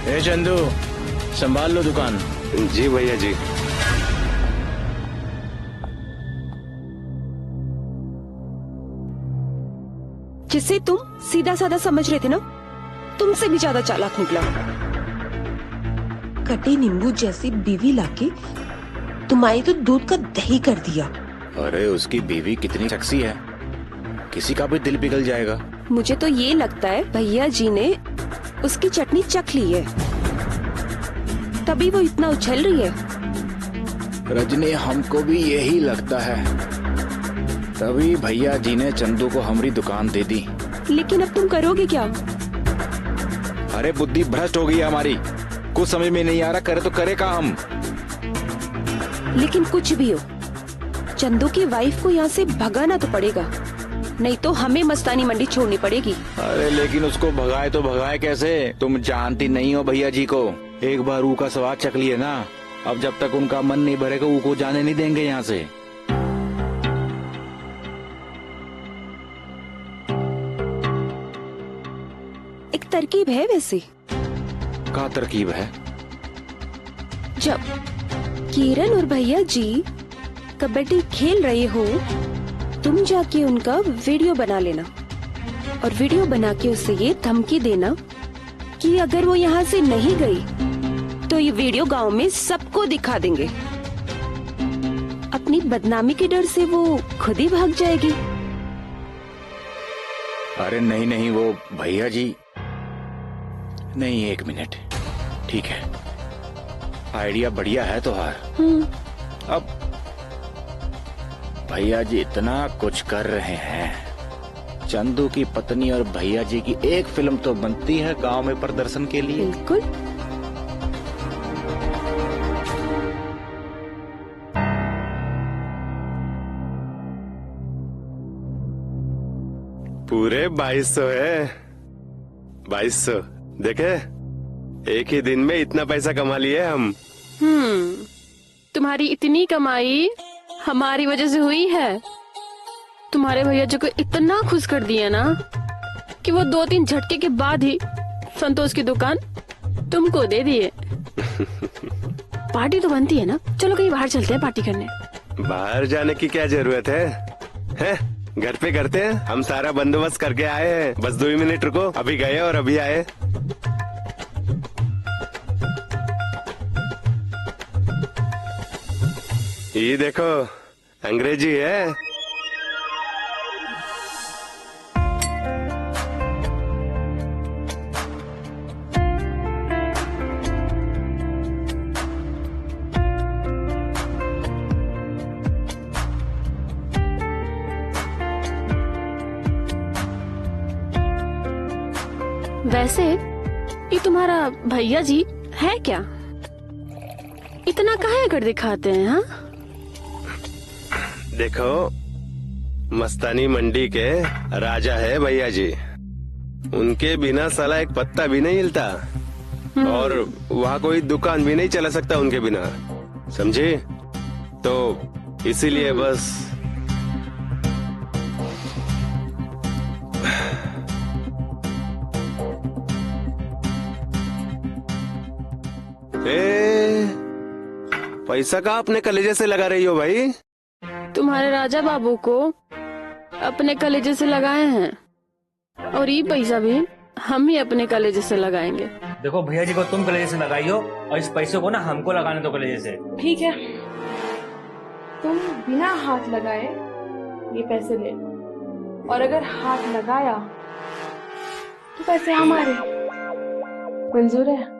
ए चंदू, संभाल लो दुकान। जी भैया जी। जिसे तुम सीधा साधा समझ रहे थे ना, तुमसे भी ज्यादा चालाक निकला। कटे नींबू जैसी बीवी लाके तुम्हारी तो दूध का दही कर दिया। अरे उसकी बीवी कितनी सेक्सी है, किसी का भी दिल पिघल जाएगा। मुझे तो ये लगता है भैया जी ने उसकी चटनी चख ली है, तभी वो इतना उछल रही है। रजनी, हमको भी यही लगता है, तभी भैया जी ने चंदू को हमारी दुकान दे दी। लेकिन अब तुम करोगे क्या? अरे बुद्धि भ्रष्ट हो गई है हमारी, कुछ समझ में नहीं आ रहा, करे तो करे का हम। लेकिन कुछ भी हो, चंदू की वाइफ को यहाँ से भगाना तो पड़ेगा, नहीं तो हमें मस्तानी मंडी छोड़नी पड़ेगी। अरे लेकिन उसको भगाए तो भगाए कैसे? तुम जानती नहीं हो भैया जी को, एक बार ऊ का स्वाद चख लिए ना, अब जब तक उनका मन नहीं भरेगा ऊ को जाने नहीं देंगे यहाँ से। एक तरकीब है वैसे। क्या तरकीब है? जब किरण और भैया जी कबड्डी खेल रहे हो, तुम जाके उनका वीडियो बना लेना और वीडियो बना के उससे ये धमकी देना कि अगर वो यहाँ से नहीं गई तो ये वीडियो गांव में सबको दिखा देंगे। अपनी बदनामी के डर से वो खुद ही भाग जाएगी। अरे नहीं नहीं, वो भैया जी नहीं, एक मिनट, ठीक है, आइडिया बढ़िया है तुम्हार। अब भैया जी इतना कुछ कर रहे हैं, चंदू की पत्नी और भैया जी की एक फिल्म तो बनती है गांव में प्रदर्शन के लिए। बिल्कुल। पूरे 2200 है। 2200 देखे, एक ही दिन में इतना पैसा कमा लिए हम। तुम्हारी इतनी कमाई हमारी वजह से हुई है। तुम्हारे भैया जी को इतना खुश कर दिया ना कि वो 2-3 झटके के बाद ही संतोष की दुकान तुमको दे दिए। पार्टी तो बनती है ना, चलो कहीं बाहर चलते हैं पार्टी करने। बाहर जाने की क्या जरूरत है? हैं? घर पे करते हैं, हम सारा बंदोबस्त करके आए हैं। बस 2 मिनट रुको, अभी गए और अभी आए। ये देखो, अंग्रेजी है। वैसे ये तुम्हारा भैया जी है क्या? इतना काहे कर दिखाते हैं? हाँ, देखो, मस्तानी मंडी के राजा है भैया जी। उनके बिना साला एक पत्ता भी नहीं हिलता, और वहाँ कोई दुकान भी नहीं चला सकता उनके बिना, समझे? तो इसीलिए बस पैसा का अपने कलेजे से लगा रही हो भाई? तुम्हारे राजा बाबू को अपने कलेजे से लगाए हैं, और ये पैसा भी हम ही अपने कलेजे से लगाएंगे। देखो भैया जी को तुम कलेजे से लगाई हो, और इस पैसे को ना हमको लगाने दो कलेजे से। ठीक है, तुम बिना हाथ लगाए ये पैसे ले लो, और अगर हाथ लगाया तो पैसे हमारे। मंजूर है?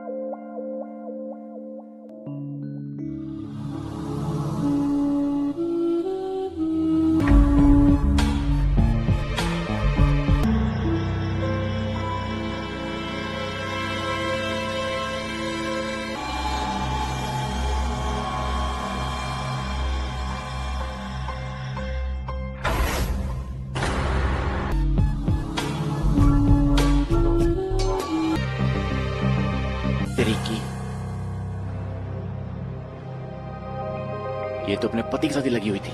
ये तो अपने पति के साथ ही लगी हुई थी।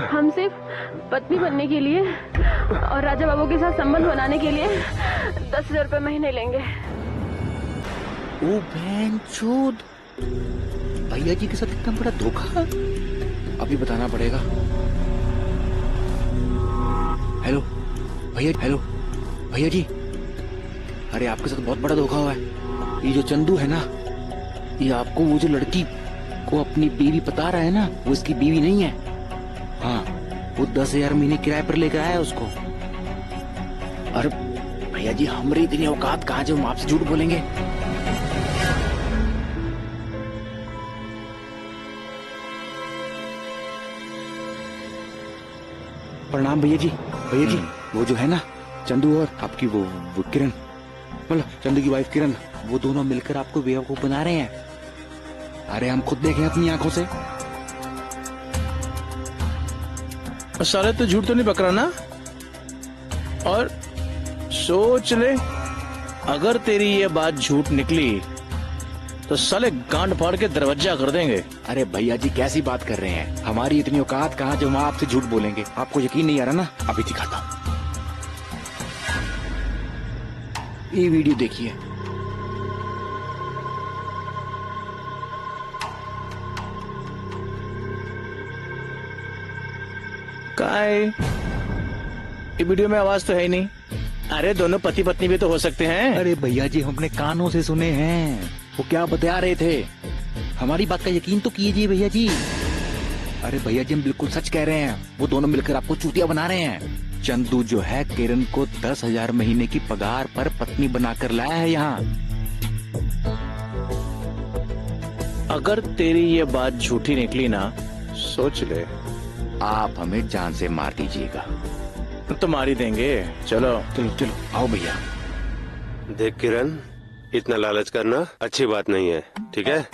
हम सिर्फ पत्नी बनने के लिए और राजा बाबू के साथ संबंध बनाने के लिए 10,000 रुपए महीने लेंगे। ओ बहनचोद, भैया जी के साथ इतना बड़ा धोखा, अभी बताना पड़ेगा। हेलो भैया, हेलो भैया जी, अरे आपके साथ बहुत बड़ा धोखा हुआ है। ये जो चंदू है ना, ये आपको वो जो लड़की को अपनी बीवी बता रहा है ना, वो इसकी बीवी नहीं है। हाँ, वो 10,000 महीने किराए पर लेकर आया उसको। अरे भैया जी, हमारी इतनी औकात कहाँ जो हम आपसे झूठ बोलेंगे। प्रणाम भैया जी। भैया जी, वो जो है ना चंदू और आपकी वो किरण, मतलब चंदू की वाइफ किरण, वो दोनों मिलकर आपको बेवकूफ बना रहे हैं। अरे हम खुद देखे अपनी आंखों से। साले तो झूठ तो नहीं पकड़ा ना? और सोच ले, अगर तेरी ये बात झूठ निकली तो साले गांड फाड़ के दरवाजा कर देंगे। अरे भैया जी, कैसी बात कर रहे हैं? हमारी इतनी औकात कहाँ जो हम आपसे झूठ बोलेंगे। आपको यकीन नहीं आ रहा ना? अभी दिखाता हूँ, ये वीडियो देखिए। काय, ये वीडियो में आवाज तो है ही नहीं। अरे दोनों पति पत्नी भी तो हो सकते हैं। अरे भैया जी, हमने कानों से सुने हैं। वो क्या बता रहे थे? हमारी बात का यकीन तो कीजिए भैया जी। अरे भैया जी, हम बिल्कुल सच कह रहे हैं। वो दोनों मिलकर आपको चूतिया बना रहे हैं। चंदू जो है किरण को 10,000 महीने की पगार पर पत्नी बनाकर लाया है यहाँ। अगर तेरी ये बात झूठी निकली ना, सोच ले, आप हमें जान से मार दीजिएगा। तो मार ही देंगे। चलो चलो चलो, आओ भैया। देख किरण, इतना लालच करना अच्छी बात नहीं है, ठीक है?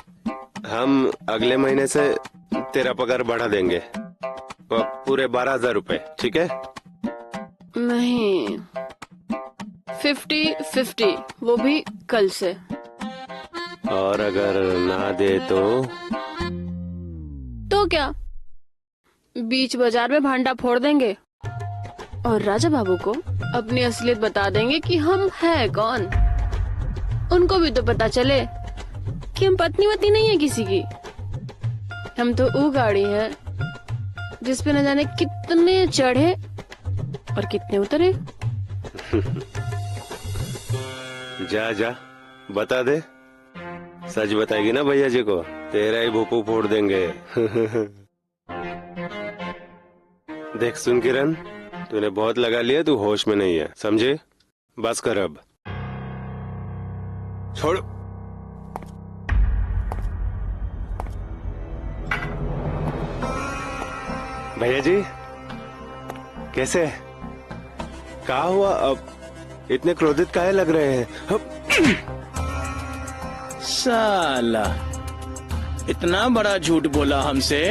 हम अगले महीने से तेरा पगार बढ़ा देंगे, पूरे 12,000 रुपए, ठीक है? नहीं, 50-50, वो भी कल से। और अगर ना दे तो क्या, बीच बाजार में भांडा फोड़ देंगे और राजा बाबू को अपनी असलियत बता देंगे कि हम है कौन। उनको भी तो पता चले कि हम पत्नी वत्नी नहीं है किसी की। हम तो वो गाड़ी है जिसपे न जाने कितने चढ़े और कितने उतरे। जा जा बता दे, सच बताएगी ना भैया जी को, तेरा ही भूपू फोड़ देंगे। देख सुन किरण, तूने बहुत लगा लिया, तू होश में नहीं है, समझे? बस कर अब, छोड़। भैया जी कैसे, क्या हुआ? अब इतने क्रोधित काहे लग रहे हैं? साला इतना बड़ा झूठ बोला हमसे।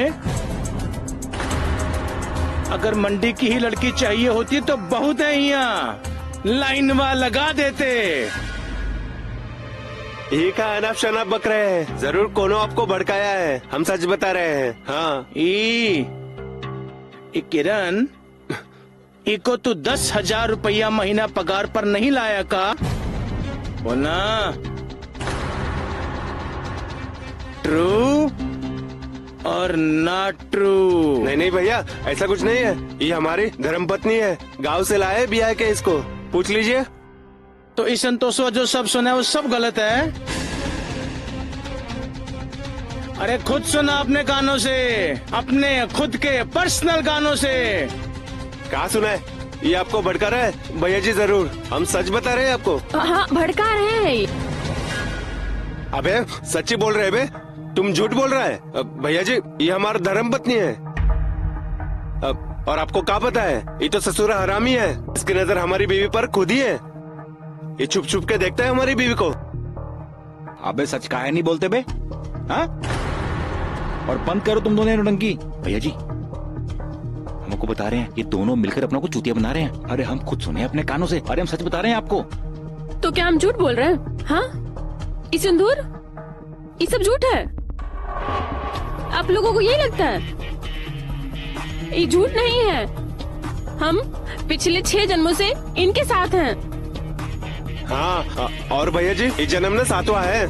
अगर मंडी की ही लड़की चाहिए होती तो बहुत है, यहाँ लाइनवा लगा देते। ये का अनाप शनाप बक रहे हैं, जरूर कोनो आपको भड़काया है, हम सच बता रहे हैं। हाँ किरण, इको तू 10,000 रुपया महीना पगार पर नहीं लाया का? बोलना ट्रू और नॉट ट्रू। नहीं नहीं भैया, ऐसा कुछ नहीं है, ये हमारी धर्मपत्नी है, गांव से लाए बिया के, इसको पूछ लीजिए। तो इस संतोषवा जो सब सुना है वो सब गलत है? अरे खुद सुना अपने कानों से, अपने खुद के पर्सनल कानों से। कहाँ सुना है? ये आपको भड़का रहा है? भैया जी जरूर, हम सच बता रहे हैं आपको। हाँ भड़का रहे हैं। अबे सच्ची बोल रहे बे, तुम झूठ बोल रहा है। भैया जी ये हमारा धर्मपत्नी है। और आपको क्या पता है, ये तो ससुरा हरामी है, इसकी नजर हमारी बीवी पर खुद ही है, ये छुप छुप के देखता है हमारी बीवी को। अबे सच काहे नहीं बोलते बे? हाँ? और बंद करो तुम दोनों नौटंकी। भैया जी हमको बता रहे हैं ये दोनों मिलकर अपना को चूतिया बना रहे हैं। अरे हम खुद सुने अपने कानों से, अरे हम सच बता रहे हैं आपको। तो क्या हम झूठ बोल रहे हैं? हाँ ये सिंदूर, ये सब झूठ है? आप लोगों को यही लगता है? ये झूठ नहीं है, हम पिछले 6 जन्मों से इनके साथ हैं। हाँ और भैया जी ये जन्म ना 7वां है,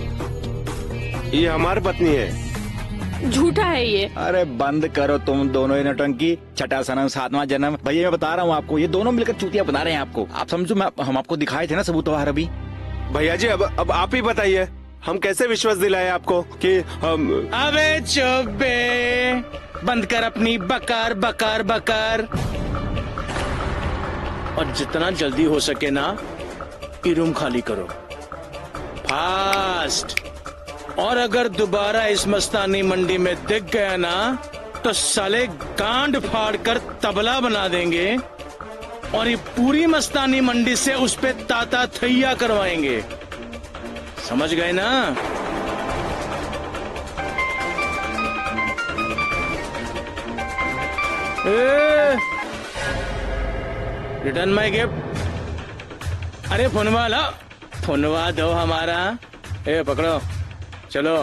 ये हमारी पत्नी है। झूठा है ये। अरे बंद करो तुम दोनों ही नौटंकी, 6वां जन्म 7वां जन्म। भैया मैं बता रहा हूँ आपको, ये दोनों मिलकर चूतिया बना रहे हैं आपको। आप समझो, हम आपको दिखाए थे ना सबूत अभी। भैया जी अब आप ही बताइए, हम कैसे विश्वास दिलाए आपको कि हम। अबे चुप बे, बंद कर अपनी बकार बकार बकार, और जितना जल्दी हो सके ना ये रूम खाली करो फास्ट। और अगर दोबारा इस मस्तानी मंडी में दिख गया ना तो साले गांड फाड़ कर तबला बना देंगे और ये पूरी मस्तानी मंडी से उस पे ताता थैया करवाएंगे, समझ गए ना? Return my gift. अरे फोनवा ला, फोनवा दो हमारा। ए पकड़ो, चलो।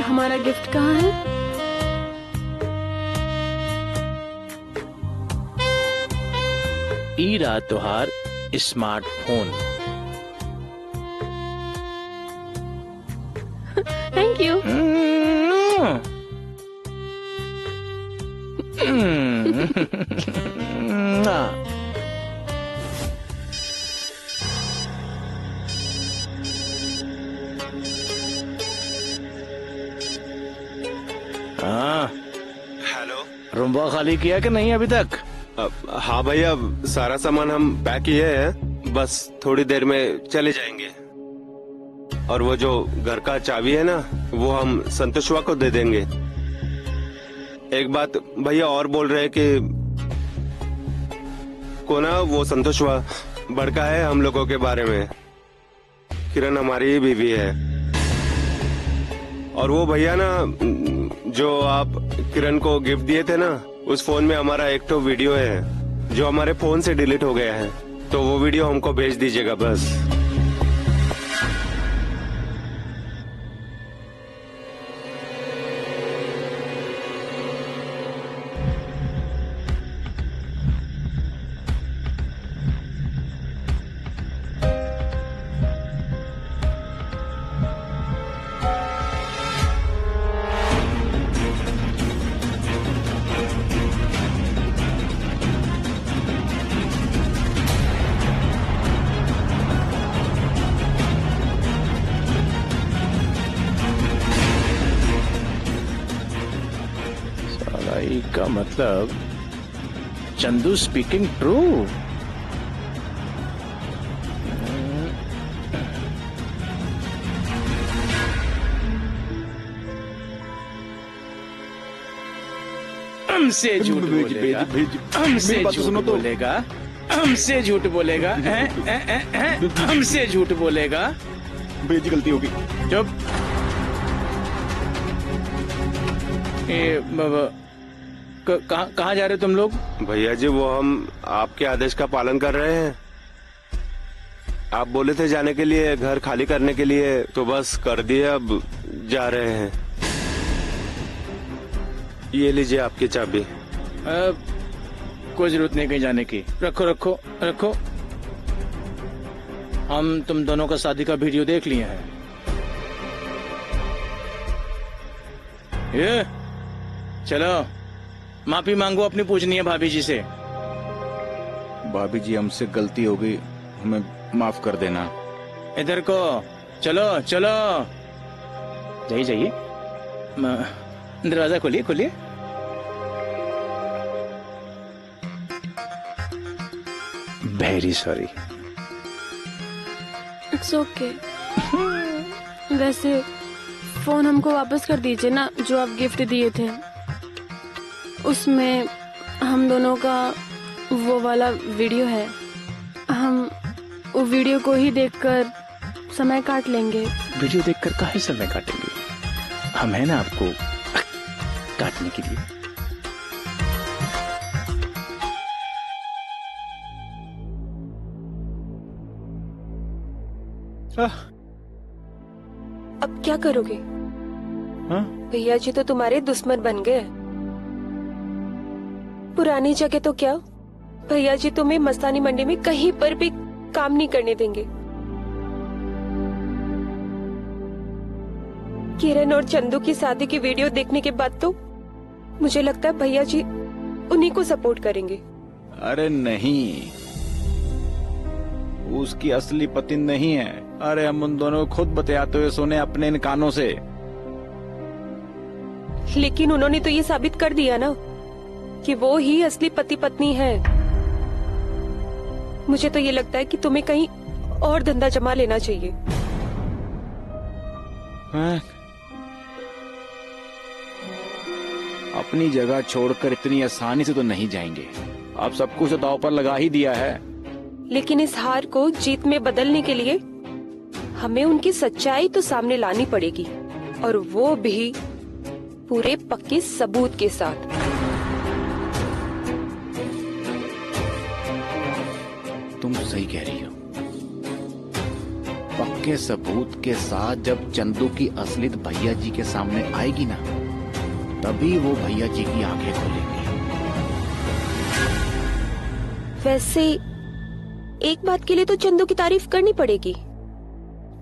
हमारा गिफ्ट कहाँ है? ई रहा तुहार स्मार्टफोन। Thank you. हाँ हेलो, रूम खाली किया कि नहीं अभी तक? हाँ भैया, सारा सामान हम पैक किए हैं, बस थोड़ी देर में चले जाएंगे। और वो जो घर का चाबी है ना, वो हम संतोषवा को दे देंगे। एक बात भैया और बोल रहे हैं कि आपको ना वो संतोष भड़का है हम लोगों के बारे में। किरण हमारी ही बीवी है। और वो भैया ना जो आप किरण को गिफ्ट दिए थे ना, उस फोन में हमारा एक तो वीडियो है जो हमारे फोन से डिलीट हो गया है, तो वो वीडियो हमको भेज दीजिएगा बस। का मतलब चंदू स्पीकिंग ट्रू। हमसे झूठ बोलेगा, हमसे झूठ बोलेगा, हमसे झूठ बोलेगा, हमसे झूठ बोलेगा। भैया जी गलती होगी। चुप। कहाँ जा रहे हो तुम लोग? भैया जी वो हम आपके आदेश का पालन कर रहे हैं। आप बोले थे जाने के लिए, घर खाली करने के लिए, तो बस कर दिए, अब जा रहे हैं। ये लीजिए आपकी चाबी। कोई जरूरत नहीं कहीं जाने की। रखो रखो रखो। हम तुम दोनों का शादी का वीडियो देख लिए हैं। ये चलो माफी मांगो अपनी पूजनीय भाभी जी से। भाभी जी हमसे गलती हो गई, हमें माफ कर देना। इधर को चलो चलो। जाइए जाइए, दरवाजा खोलिए खोलिए। Very sorry. It's okay. वैसे फोन हमको वापस कर दीजिए ना, जो आप गिफ्ट दिए थे। उसमें हम दोनों का वो वाला वीडियो है। हम वो वीडियो को ही देखकर समय काट लेंगे। वीडियो देखकर काहे समय काटेंगे? हम है ना आपको काटने के लिए। अब क्या करोगे? भैया जी तो तुम्हारे दुश्मन बन गए। पुरानी जगह तो क्या, भैया जी तुम्हें मस्तानी मंडी में कहीं पर भी काम नहीं करने देंगे। किरण और चंदू की शादी की वीडियो देखने के बाद तो मुझे लगता है भैया जी उन्हीं को सपोर्ट करेंगे। अरे नहीं, उसकी असली पति नहीं है। अरे हम उन दोनों को खुद बतियाते हुए सुने अपने इन कानों से। लेकिन उन्होंने तो ये साबित कर दिया ना कि वो ही असली पति पत्नी है। मुझे तो ये लगता है कि तुम्हें कहीं और धंधा जमा लेना चाहिए। अपनी जगह छोड़कर इतनी आसानी से तो नहीं जाएंगे। आप सब कुछ दांव पर लगा ही दिया है। लेकिन इस हार को जीत में बदलने के लिए हमें उनकी सच्चाई तो सामने लानी पड़ेगी, और वो भी पूरे पक्के सबूत के साथ। तुम सही कह रही हो। पक्के सबूत के साथ जब चंदू की असलियत भैया जी के सामने आएगी ना, तभी वो भैया जी की आंखें खोलेंगे। वैसे एक बात के लिए तो चंदू की तारीफ करनी पड़ेगी।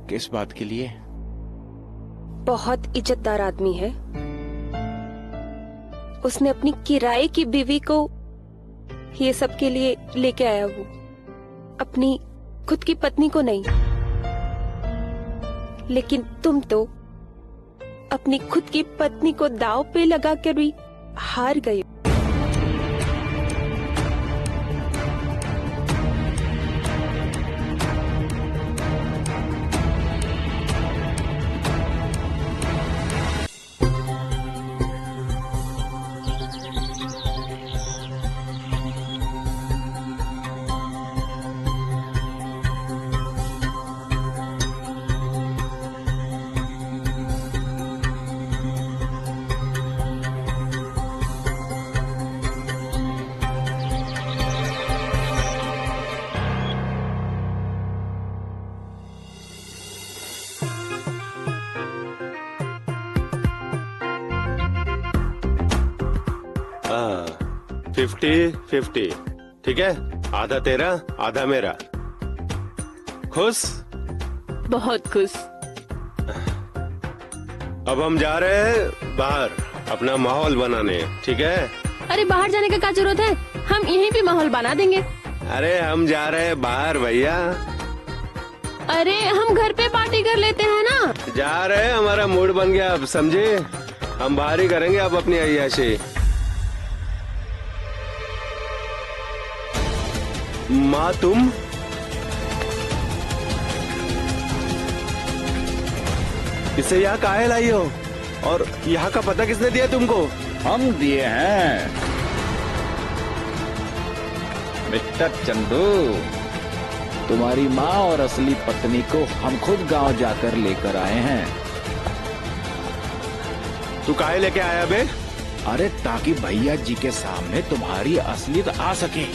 किस बात के लिए? बहुत इज्जतदार आदमी है। उसने अपनी किराए की बीवी को ये सब के लिए लेके आया, वो अपनी खुद की पत्नी को नहीं। लेकिन तुम तो अपनी खुद की पत्नी को दांव पे लगा कर भी हार गए। 50-50, ठीक है? आधा तेरा आधा मेरा। खुश? बहुत खुश। अब हम जा रहे हैं बाहर अपना माहौल बनाने, ठीक है? अरे बाहर जाने का क्या जरूरत है, हम यहीं पे माहौल बना देंगे। अरे हम जा रहे हैं बाहर भैया। अरे हम घर पे पार्टी कर लेते हैं ना। जा रहे हैं, हमारा मूड बन गया अब, समझे? हम बाहर ही करेंगे अब अपनी अय्याशी। माँ तुम इसे यहाँ काहे लाई हो? और यहाँ का पता किसने दिया तुमको? हम दिए हैं मिस्टर चंदू। तुम्हारी माँ और असली पत्नी को हम खुद गांव जाकर लेकर आए हैं। तू काहे लेके आया बे? अरे ताकि भैया जी के सामने तुम्हारी असलियत आ सके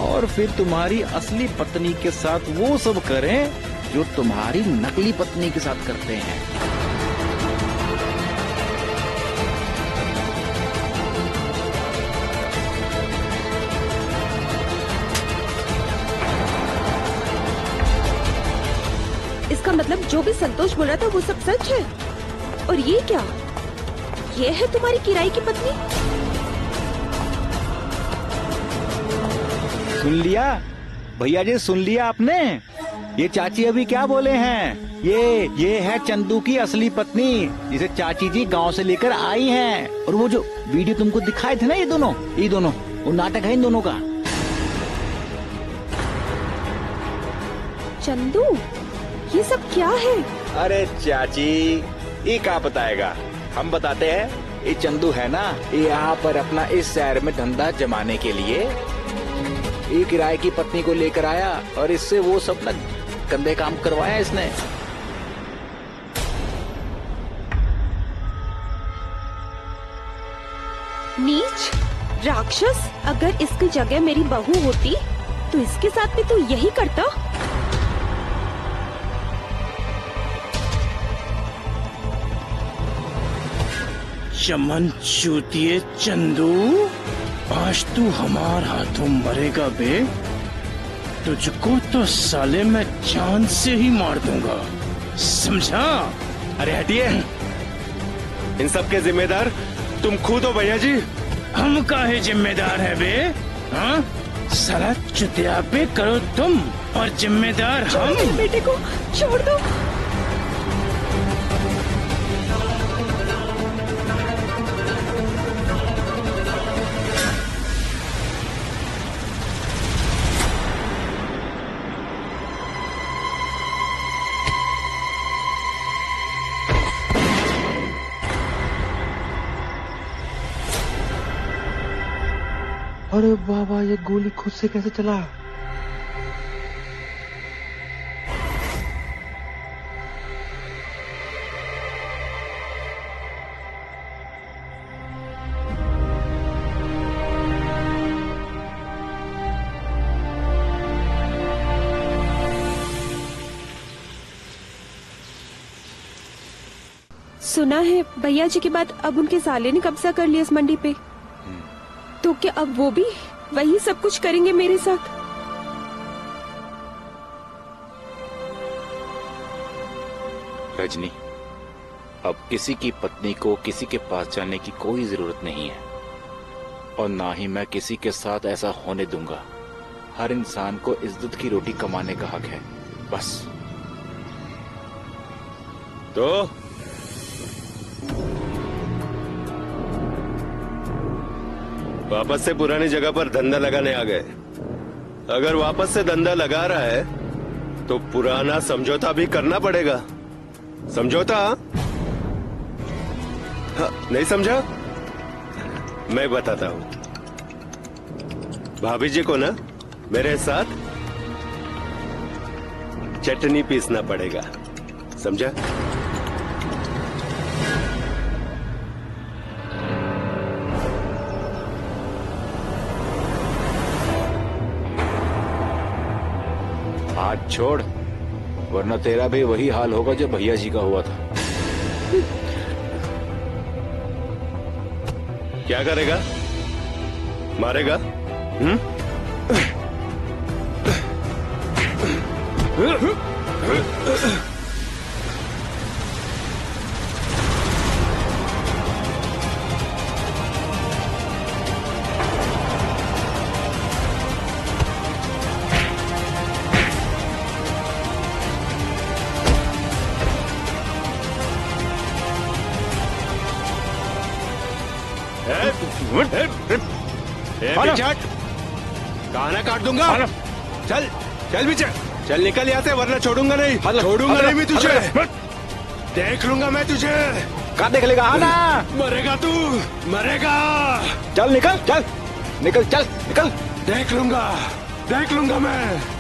और फिर तुम्हारी असली पत्नी के साथ वो सब करें जो तुम्हारी नकली पत्नी के साथ करते हैं। इसका मतलब जो भी संतोष बोल रहा था वो सब सच है। और ये क्या, ये है तुम्हारी किराए की पत्नी? सुन लिया भैया जी, सुन लिया आपने? ये चाची अभी क्या बोले हैं? ये है चंदू की असली पत्नी जिसे चाची जी गांव से लेकर आई हैं। और वो जो वीडियो तुमको दिखाए थे ना, ये दोनों वो नाटक है इन दोनों का। चंदू, ये सब क्या है? अरे चाची ये क्या बताएगा, हम बताते हैं। ये चंदू है ना, ये यहाँ पर अपना इस शहर में धंधा जमाने के लिए ये किराए की पत्नी को लेकर आया और इससे वो सब ना गंदे काम करवाया इसने। नीच राक्षस, अगर इसकी जगह मेरी बहू होती तो इसके साथ भी तू यही करता? चमन चूतिए चंदू, आज तू हमार हाथों मरेगा बे। तुझको तो साले मैं जान से ही मार दूंगा, समझा? अरे हटिए, इन सब के जिम्मेदार तुम खुद हो भैया जी। हम काहे जिम्मेदार है बे? हाँ, साला चुतिया पे करो तुम और जिम्मेदार हम। बेटे को छोड़ दो। अरे बाबा, ये गोली खुद से कैसे चला? सुना है भैया जी के बाद अब उनके साले ने कब्जा कर लिया इस मंडी पे। तो क्या अब वो भी वही सब कुछ करेंगे मेरे साथ? रजनी, अब किसी की पत्नी को किसी के पास जाने की कोई जरूरत नहीं है और ना ही मैं किसी के साथ ऐसा होने दूंगा। हर इंसान को इज्जत की रोटी कमाने का हक है, बस। तो वापस से पुरानी जगह पर धंधा लगाने आ गए। अगर वापस से धंधा लगा रहा है तो पुराना समझौता भी करना पड़ेगा। समझौता? हाँ, नहीं समझा? मैं बताता हूँ। भाभी जी को ना मेरे साथ चटनी पीसना पड़ेगा, समझा? हाथ छोड़, वरना तेरा भी वही हाल होगा जो भैया जी का हुआ था। क्या करेगा? मारेगा? गाना काट दूंगा। चल चल पीछे चल, निकल यहाँ से वरना छोड़ूंगा नहीं, छोड़ूंगा नहीं मैं तुझे। देख लूंगा मैं तुझे। कहाँ देख लेगा? आना, मरेगा तू, मरेगा। चल निकल, चल निकल, चल निकल। देख लूंगा मैं।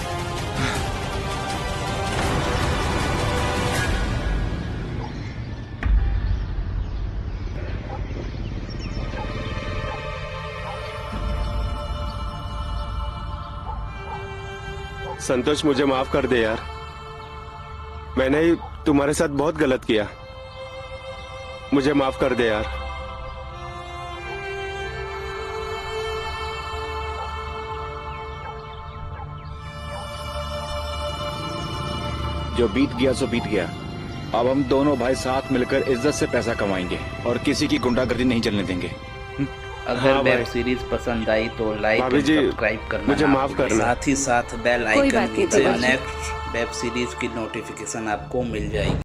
संतोष, मुझे माफ कर दे यार, मैंने ही तुम्हारे साथ बहुत गलत किया, मुझे माफ कर दे यार। जो बीत गया सो बीत गया। अब हम दोनों भाई साथ मिलकर इज्जत से पैसा कमाएंगे और किसी की गुंडागर्दी नहीं चलने देंगे। अगर वेब सीरीज पसंद आई तो लाइक और सब्सक्राइब करना, मुझे माफ करना। साथ ही साथ बेल आइकन से नेक्स्ट वेब सीरीज की नोटिफिकेशन आपको मिल जाएगी।